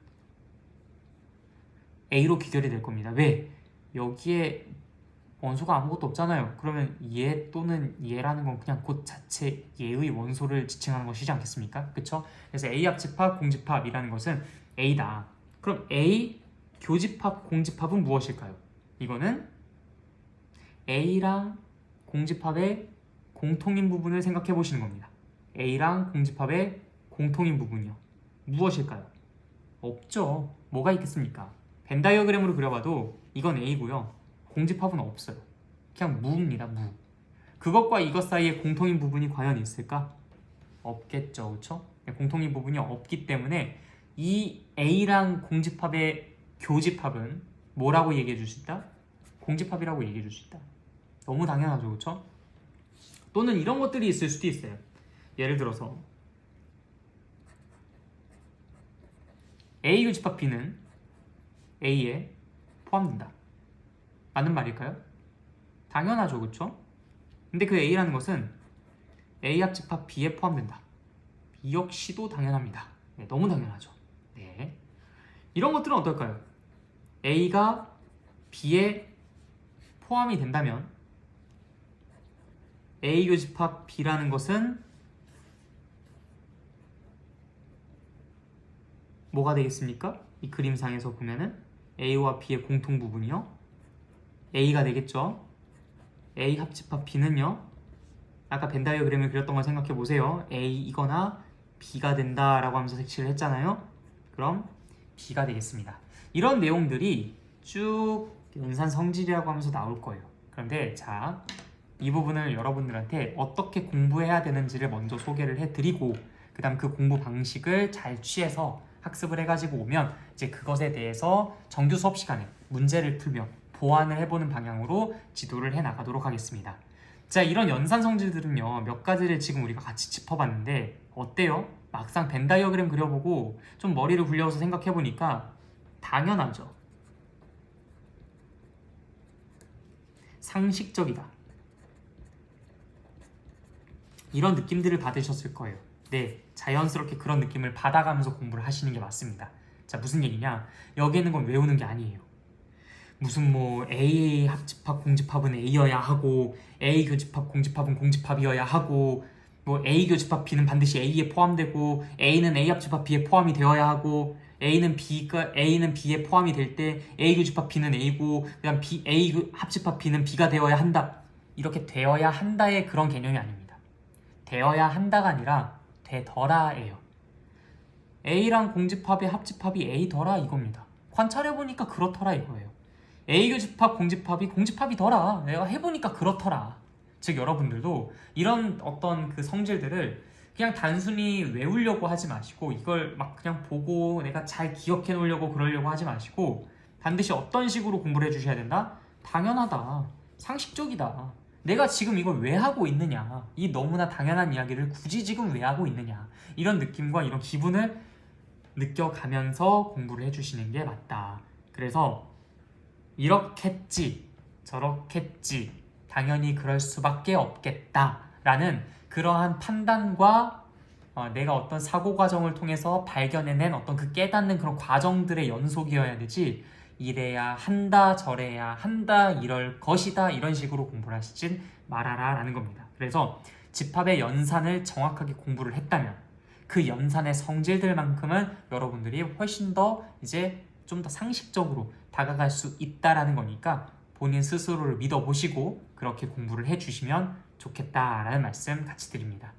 A로 귀결이 될 겁니다. 왜? 여기에 원소가 아무것도 없잖아요. 그러면 얘 또는 얘라는 건 그냥 곧 자체 얘의 원소를 지칭하는 것이지 않겠습니까? 그쵸? 그래서 A 합집합, 공집합이라는 것은 A다. 그럼 A 교집합, 공집합은 무엇일까요? 이거는 A랑 공집합의 공통인 부분을 생각해 보시는 겁니다. A랑 공집합의 공통인 부분이요. 무엇일까요? 없죠. 뭐가 있겠습니까? 벤다이어그램으로 그려봐도 이건 A고요. 공집합은 없어요. 그냥 무입니다. 무. 그것과 이것 사이에 공통인 부분이 과연 있을까? 없겠죠. 그렇죠? 공통인 부분이 없기 때문에 이 A랑 공집합의 교집합은 뭐라고 얘기해 줄 수 있다? 공집합이라고 얘기해 줄 수 있다. 너무 당연하죠. 그렇죠? 또는 이런 것들이 있을 수도 있어요. 예를 들어서 A 교집합 B는 A에 포함된다. 맞는 말일까요? 당연하죠. 그렇죠? 근데 그 A라는 것은 A 합집합 B에 포함된다. 이 역시도 당연합니다. 네, 너무 당연하죠. 네. 이런 것들은 어떨까요? A가 B에 포함이 된다면 A 교집합 B라는 것은 뭐가 되겠습니까? 이 그림상에서 보면은 A와 B의 공통 부분이요, A가 되겠죠. A 합집합 B는요, 아까 벤다이어그램을 그렸던 걸 생각해 보세요. A이거나 B가 된다라고 하면서 색칠을 했잖아요. 그럼 B가 되겠습니다. 이런 내용들이 쭉 연산 성질이라고 하면서 나올 거예요. 그런데 자, 이 부분을 여러분들한테 어떻게 공부해야 되는지를 먼저 소개를 해드리고 그 다음 그 공부 방식을 잘 취해서 학습을 해가지고 오면 이제 그것에 대해서 정규 수업 시간에 문제를 풀며 보완을 해보는 방향으로 지도를 해나가도록 하겠습니다. 자, 이런 연산 성질들은요, 몇 가지를 지금 우리가 같이 짚어봤는데 어때요? 막상 벤 다이어그램 그려보고 좀 머리를 굴려서 생각해보니까 당연하죠. 상식적이다. 이런 느낌들을 받으셨을 거예요. 네, 자연스럽게 그런 느낌을 받아가면서 공부를 하시는 게 맞습니다. 자, 무슨 얘기냐? 여기 있는 건 외우는 게 아니에요. 무슨 뭐 AA 합집합 공집합은 A여야 하고 A 교집합 공집합은 공집합이어야 하고 뭐 A 교집합 B는 반드시 A에 포함되고 A는 A 합집합 B에 포함이 되어야 하고 A는 B에 포함이 될 때 A 교집합 B는 A고 그다음 A 합집합 B는 B가 되어야 한다. 이렇게 되어야 한다의 그런 개념이 아닙니다. 되어야 한다가 아니라 되더라예요. A랑 공집합의 합집합이 A더라 이겁니다. 관찰해보니까 그렇더라 이거예요. A 교집합 공집합이 공집합이더라. 내가 해보니까 그렇더라. 즉 여러분들도 이런 어떤 그 성질들을 그냥 단순히 외우려고 하지 마시고 이걸 막 그냥 보고 내가 잘 기억해 놓으려고 그러려고 하지 마시고 반드시 어떤 식으로 공부를 해주셔야 된다? 당연하다. 상식적이다. 내가 지금 이걸 왜 하고 있느냐. 이 너무나 당연한 이야기를 굳이 지금 왜 하고 있느냐. 이런 느낌과 이런 기분을 느껴가면서 공부를 해주시는 게 맞다. 그래서 이렇겠지, 저렇겠지, 당연히 그럴 수밖에 없겠다라는 그러한 판단과 내가 어떤 사고 과정을 통해서 발견해낸 어떤 그 깨닫는 그런 과정들의 연속이어야 되지 이래야 한다, 저래야 한다, 이럴 것이다 이런 식으로 공부를 하시진 말아라 라는 겁니다. 그래서 집합의 연산을 정확하게 공부를 했다면 그 연산의 성질들만큼은 여러분들이 훨씬 더 이제 좀 더 상식적으로 다가갈 수 있다라는 거니까 본인 스스로를 믿어보시고 그렇게 공부를 해주시면 좋겠다라는 말씀 같이 드립니다.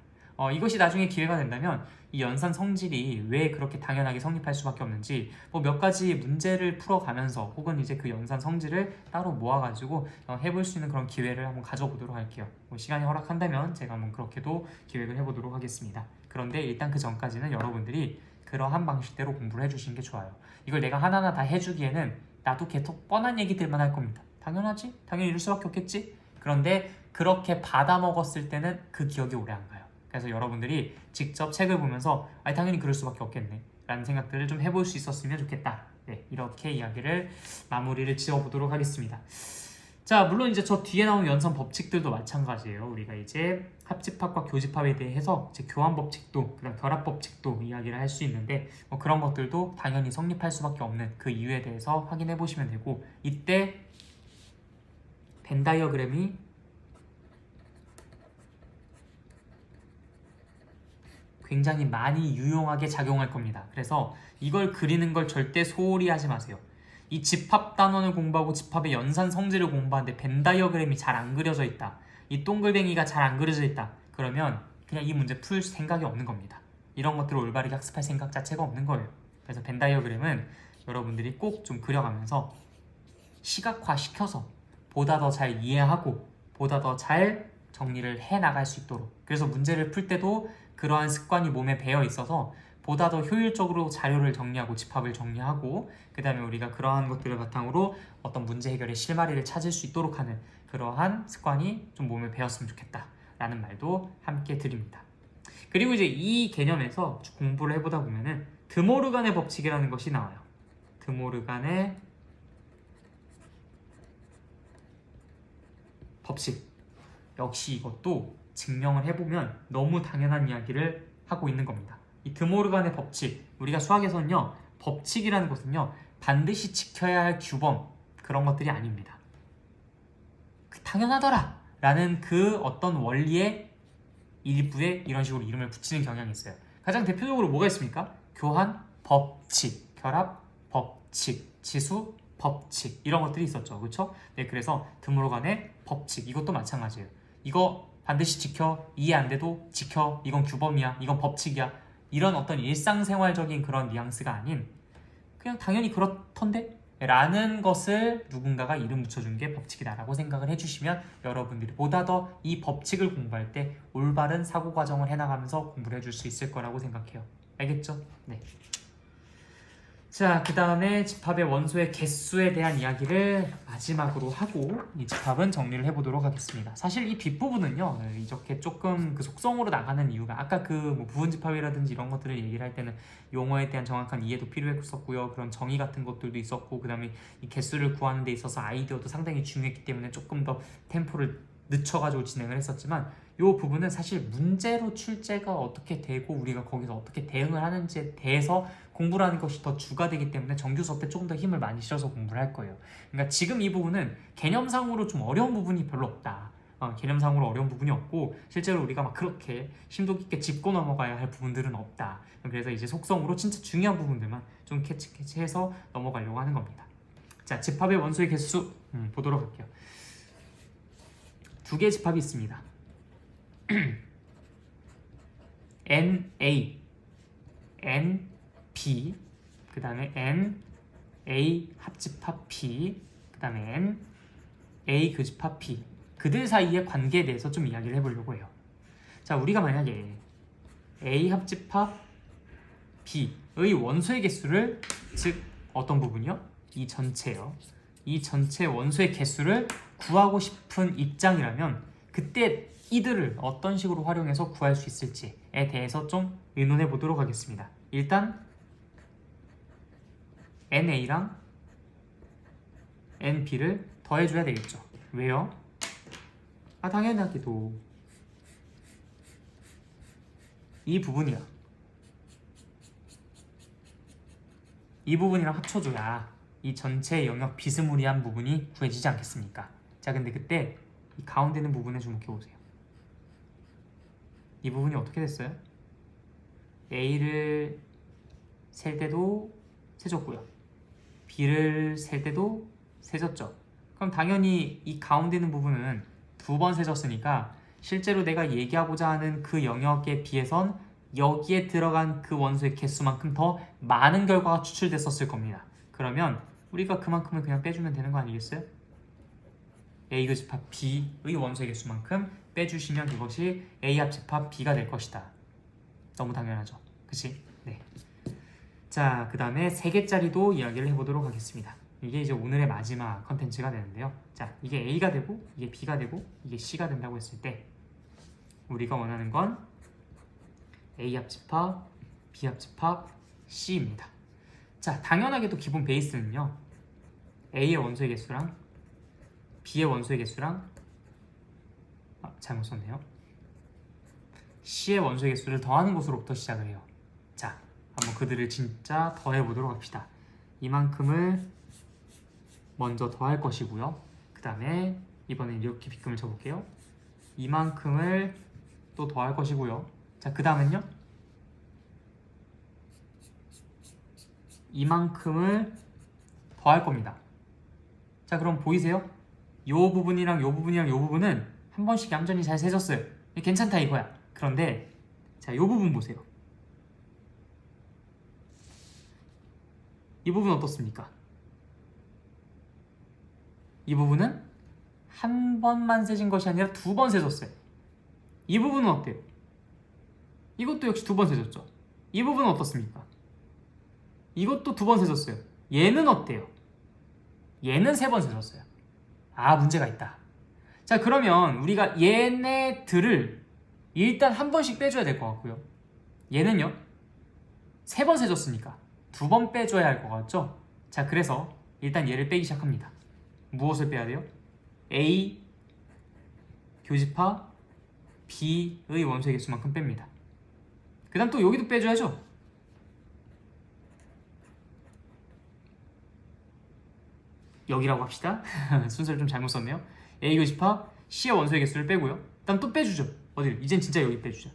이것이 나중에 기회가 된다면 이 연산 성질이 왜 그렇게 당연하게 성립할 수밖에 없는지 뭐 몇 가지 문제를 풀어가면서 혹은 이제 그 연산 성질을 따로 모아가지고 해볼 수 있는 그런 기회를 한번 가져보도록 할게요. 뭐 시간이 허락한다면 제가 한번 그렇게도 기획을 해보도록 하겠습니다. 그런데 일단 그 전까지는 여러분들이 그러한 방식대로 공부를 해주시는 게 좋아요. 이걸 내가 하나하나 다 해주기에는 나도 계속 뻔한 얘기들만 할 겁니다. 당연하지? 당연히 이럴 수밖에 없겠지? 그런데 그렇게 받아먹었을 때는 그 기억이 오래 안 가요. 그래서 여러분들이 직접 책을 보면서 당연히 그럴 수밖에 없겠네 라는 생각들을 좀 해볼 수 있었으면 좋겠다. 네, 이렇게 이야기를 마무리를 지어보도록 하겠습니다. 자, 물론 이제 저 뒤에 나온 연산 법칙들도 마찬가지예요. 우리가 이제 합집합과 교집합에 대해서 이제 교환 법칙도 그다음 결합 법칙도 이야기를 할 수 있는데 뭐 그런 것들도 당연히 성립할 수밖에 없는 그 이유에 대해서 확인해 보시면 되고 이때 벤 다이어그램이 굉장히 많이 유용하게 작용할 겁니다. 그래서 이걸 그리는 걸 절대 소홀히 하지 마세요. 이 집합 단원을 공부하고 집합의 연산 성질을 공부하는데 벤 다이어그램이 잘 안 그려져 있다. 이 동글뱅이가 잘 안 그려져 있다. 그러면 그냥 이 문제 풀 생각이 없는 겁니다. 이런 것들을 올바르게 학습할 생각 자체가 없는 거예요. 그래서 벤 다이어그램은 여러분들이 꼭 좀 그려가면서 시각화시켜서 보다 더 잘 이해하고 보다 더 잘 정리를 해나갈 수 있도록 그래서 문제를 풀 때도 그러한 습관이 몸에 배어 있어서 보다 더 효율적으로 자료를 정리하고 집합을 정리하고 그 다음에 우리가 그러한 것들을 바탕으로 어떤 문제 해결의 실마리를 찾을 수 있도록 하는 그러한 습관이 좀 몸에 배었으면 좋겠다 라는 말도 함께 드립니다. 그리고 이제 이 개념에서 공부를 해보다 보면은 드모르간의 법칙이라는 것이 나와요. 드모르간의 법칙 역시 이것도 증명을 해보면 너무 당연한 이야기를 하고 있는 겁니다. 이 드모르간의 법칙 우리가 수학에서는요 법칙이라는 것은요 반드시 지켜야 할 규범 그런 것들이 아닙니다. 당연하더라 라는 그 어떤 원리의 일부에 이런 식으로 이름을 붙이는 경향이 있어요. 가장 대표적으로 뭐가 있습니까? 교환 법칙, 결합 법칙, 지수 법칙 이런 것들이 있었죠. 그렇죠? 네, 그래서 드모르간의 법칙 이것도 마찬가지예요. 이거 반드시 지켜, 이해 안 돼도 지켜, 이건 규범이야, 이건 법칙이야 이런 어떤 일상생활적인 그런 뉘앙스가 아닌 그냥 당연히 그렇던데? 라는 것을 누군가가 이름 붙여준 게 법칙이다라고 생각을 해주시면 여러분들이 보다 더 이 법칙을 공부할 때 올바른 사고 과정을 해나가면서 공부를 해줄 수 있을 거라고 생각해요. 알겠죠? 네. 자, 그 다음에 집합의 원소의 개수에 대한 이야기를 마지막으로 하고 이 집합은 정리를 해보도록 하겠습니다. 사실 이 뒷부분은요, 이렇게 조금 그 속성으로 나가는 이유가 아까 그 뭐 부분 집합이라든지 이런 것들을 얘기를 할 때는 용어에 대한 정확한 이해도 필요했었고요. 그런 정의 같은 것들도 있었고, 그 다음에 이 개수를 구하는 데 있어서 아이디어도 상당히 중요했기 때문에 조금 더 템포를 늦춰가지고 진행을 했었지만 이 부분은 사실 문제로 출제가 어떻게 되고 우리가 거기서 어떻게 대응을 하는지에 대해서 공부를 하는 것이 더 주가 되기 때문에 정규 수업 때 조금 더 힘을 많이 실어서 공부를 할 거예요. 그러니까 지금 이 부분은 개념상으로 좀 어려운 부분이 별로 없다. 개념상으로 어려운 부분이 없고 실제로 우리가 막 그렇게 심도 깊게 짚고 넘어가야 할 부분들은 없다. 그래서 이제 속성으로 진짜 중요한 부분들만 좀 캐치해서 넘어가려고 하는 겁니다. 자, 집합의 원소의 개수 보도록 할게요. 두 개의 집합이 있습니다. NA, NB, 그 다음에 NA 합집합 P, 그 다음에 NA 교집합 P. 그들 사이의 관계에 대해서 좀 이야기를 해보려고 해요. 자, 우리가 만약에 A 합집합 B의 원소의 개수를, 즉 어떤 부분이요? 이 전체요. 이 전체 원소의 개수를 구하고 싶은 입장이라면 그때 이들을 어떤 식으로 활용해서 구할 수 있을지에 대해서 좀 의논해 보도록 하겠습니다. 일단 NA랑 NB를 더해줘야 되겠죠. 왜요? 당연하게도 이 부분이야. 이 부분이랑 합쳐줘야 이 전체 영역 비스무리한 부분이 구해지지 않겠습니까? 자, 근데 그때 이 가운데 있는 부분에 주목해 보세요. 이 부분이 어떻게 됐어요? A를 셀 때도 세졌고요. B를 셀 때도 세졌죠. 그럼 당연히 이 가운데 있는 부분은 두 번 세졌으니까 실제로 내가 얘기하고자 하는 그 영역에 비해선 여기에 들어간 그 원소의 개수만큼 더 많은 결과가 추출됐었을 겁니다. 그러면 우리가 그만큼을 그냥 빼주면 되는 거 아니겠어요? A 교집합 B의 원소의 개수만큼 빼주시면 그것이 A 합집합 B가 될 것이다. 너무 당연하죠. 그치? 네. 자, 그 다음에 3개짜리도 이야기를 해보도록 하겠습니다. 이게 이제 오늘의 마지막 컨텐츠가 되는데요. 자, 이게 A가 되고 이게 B가 되고 이게 C가 된다고 했을 때 우리가 원하는 건 A 합집합, B 합집합, C입니다. 자, 당연하게도 기본 베이스는요. A의 원소의 개수랑 B의 원소의 개수랑 잘못 썼네요. C의 원소의 개수를 더하는 것으로부터 시작을 해요. 자, 한번 그들을 진짜 더해보도록 합시다. 이만큼을 먼저 더할 것이고요. 그 다음에 이번엔 이렇게 빗금을 쳐볼게요. 이만큼을 또 더할 것이고요. 자, 그 다음은요. 이만큼을 더할 겁니다. 자, 그럼 보이세요? 요 부분이랑 요 부분이랑 요 부분은 한 번씩 얌전히 잘 세졌어요. 괜찮다 이거야. 그런데 자, 요 부분 보세요. 이 부분 어떻습니까? 이 부분은 한 번만 세진 것이 아니라 2번 세졌어요. 이 부분은 어때요? 이것도 역시 2번 세졌죠. 이 부분은 어떻습니까? 이것도 2번 세졌어요. 얘는 어때요? 얘는 3번 세졌어요. 문제가 있다. 자, 그러면 우리가 얘네들을 일단 한 번씩 빼줘야 될 것 같고요. 얘는요 3번 세졌으니까 2번 빼줘야 할 것 같죠? 자, 그래서 일단 얘를 빼기 시작합니다. 무엇을 빼야 돼요? A 교집합 B의 원소의 개수만큼 뺍니다. 그 다음 또 여기도 빼줘야죠. 여기라고 합시다. 순서를 좀 잘못 썼네요. A 교집합 C의 원소의 개수를 빼고요. 일단 또 빼주죠. 어디를? 이젠 진짜 여기 빼주죠.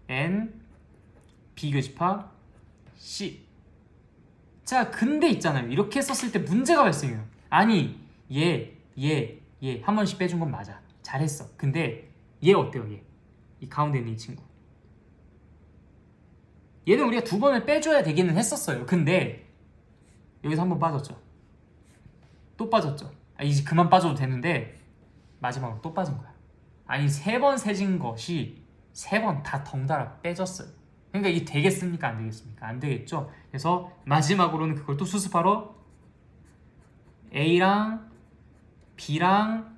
N B 교집합 C. 자, 근데 있잖아요. 이렇게 썼을 때 문제가 발생해요. 아니, 얘 한 번씩 빼준 건 맞아. 잘했어. 근데 얘 어때요? 얘. 이 가운데 있는 이 친구. 얘는 우리가 2번을 빼줘야 되기는 했었어요. 근데 여기서 한 번 빠졌죠. 또 빠졌죠. 이제 그만 빠져도 되는데 마지막으로 또 빠진 거야. 아니 3번 세진 것이 3번 다 덩달아 빼졌어요. 그러니까 이게 되겠습니까? 안 되겠습니까? 안 되겠죠. 그래서 마지막으로는 그걸 또 수습하러 A랑 B랑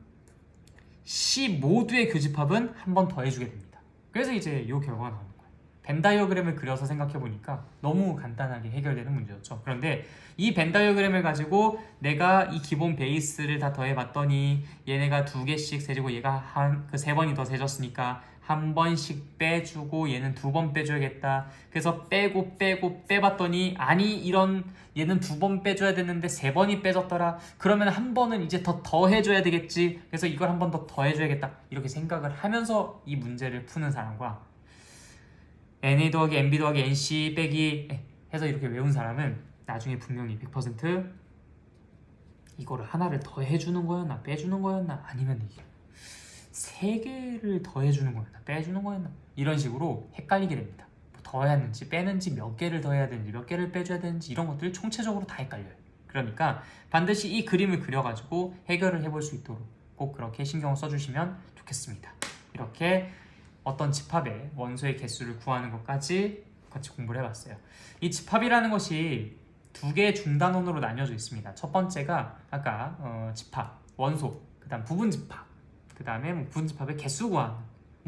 C 모두의 교집합은 한 번 더 해주게 됩니다. 그래서 이제 이 결과가 나오는 거예요. 벤 다이어그램을 그려서 생각해보니까 너무 간단하게 해결되는 문제였죠. 그런데 이 벤 다이어그램을 가지고 내가 이 기본 베이스를 다 더해봤더니 얘네가 2개씩 세지고 얘가 그 3번이 더 세졌으니까 한 번씩 빼주고 얘는 2번 빼줘야겠다. 그래서 빼고 빼봤더니 아니 이런 얘는 2번 빼줘야 되는데 3번이 빼졌더라. 그러면 한 번은 이제 더 해줘야 되겠지. 그래서 이걸 한 번 더 더해줘야겠다. 이렇게 생각을 하면서 이 문제를 푸는 사람과 NA 더하기 NB 더하기 NC 빼기 해서 이렇게 외운 사람은 나중에 분명히 100% 이거를 하나를 더 해주는 거였나 빼주는 거였나 아니면 이게 3개를 더 해주는 거였나 빼주는 거였나 이런 식으로 헷갈리게 됩니다. 더 해야 하는지 빼는지 몇 개를 더 해야 되는지 몇 개를 빼줘야 되는지 이런 것들 총체적으로 다 헷갈려요. 그러니까 반드시 이 그림을 그려가지고 해결을 해볼 수 있도록 꼭 그렇게 신경을 써주시면 좋겠습니다. 이렇게 어떤 집합의 원소의 개수를 구하는 것까지 같이 공부를 해봤어요. 이 집합이라는 것이 2개의 중단원으로 나뉘어져 있습니다. 첫 번째가 아까 집합, 원소, 그 다음 부분집합, 그 다음에 부분집합의 개수 구하는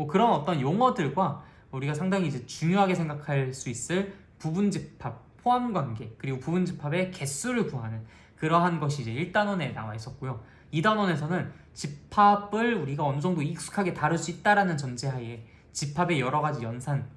그런 어떤 용어들과 우리가 상당히 이제 중요하게 생각할 수 있을 부분집합, 포함관계, 그리고 부분집합의 개수를 구하는 그러한 것이 이제 1단원에 나와 있었고요. 2단원에서는 집합을 우리가 어느 정도 익숙하게 다룰 수 있다라는 전제하에 집합의 여러 가지 연산,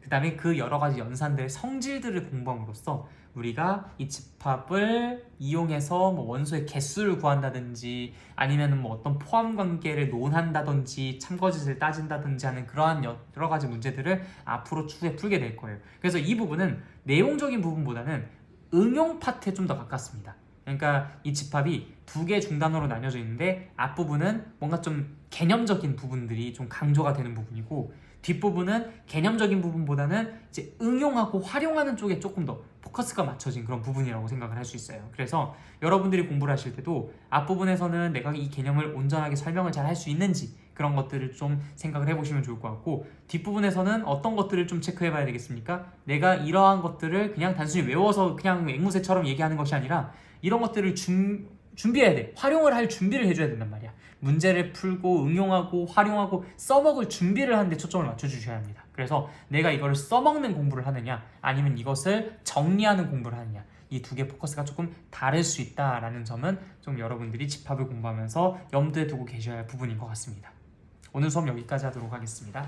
그 다음에 그 여러 가지 연산들의 성질들을 공부함으로써 우리가 이 집합을 이용해서 원소의 개수를 구한다든지 아니면 어떤 포함 관계를 논한다든지 참거짓을 따진다든지 하는 그러한 여러 가지 문제들을 앞으로 추후에 풀게 될 거예요. 그래서 이 부분은 내용적인 부분보다는 응용 파트에 좀 더 가깝습니다. 그러니까 이 집합이 2개 중단으로 나뉘어져 있는데 앞부분은 뭔가 좀 개념적인 부분들이 좀 강조가 되는 부분이고 뒷부분은 개념적인 부분보다는 이제 응용하고 활용하는 쪽에 조금 더 포커스가 맞춰진 그런 부분이라고 생각을 할 수 있어요. 그래서 여러분들이 공부를 하실 때도 앞부분에서는 내가 이 개념을 온전하게 설명을 잘 할 수 있는지 그런 것들을 좀 생각을 해보시면 좋을 것 같고 뒷부분에서는 어떤 것들을 좀 체크해 봐야 되겠습니까? 내가 이러한 것들을 그냥 단순히 외워서 그냥 앵무새처럼 얘기하는 것이 아니라 이런 것들을 준비해야 돼. 활용을 할 준비를 해줘야 된단 말이야. 문제를 풀고 응용하고 활용하고 써먹을 준비를 하는데 초점을 맞춰주셔야 합니다. 그래서 내가 이거를 써먹는 공부를 하느냐 아니면 이것을 정리하는 공부를 하느냐 이 2개 포커스가 조금 다를 수 있다라는 점은 좀 여러분들이 집합을 공부하면서 염두에 두고 계셔야 할 부분인 것 같습니다. 오늘 수업 여기까지 하도록 하겠습니다.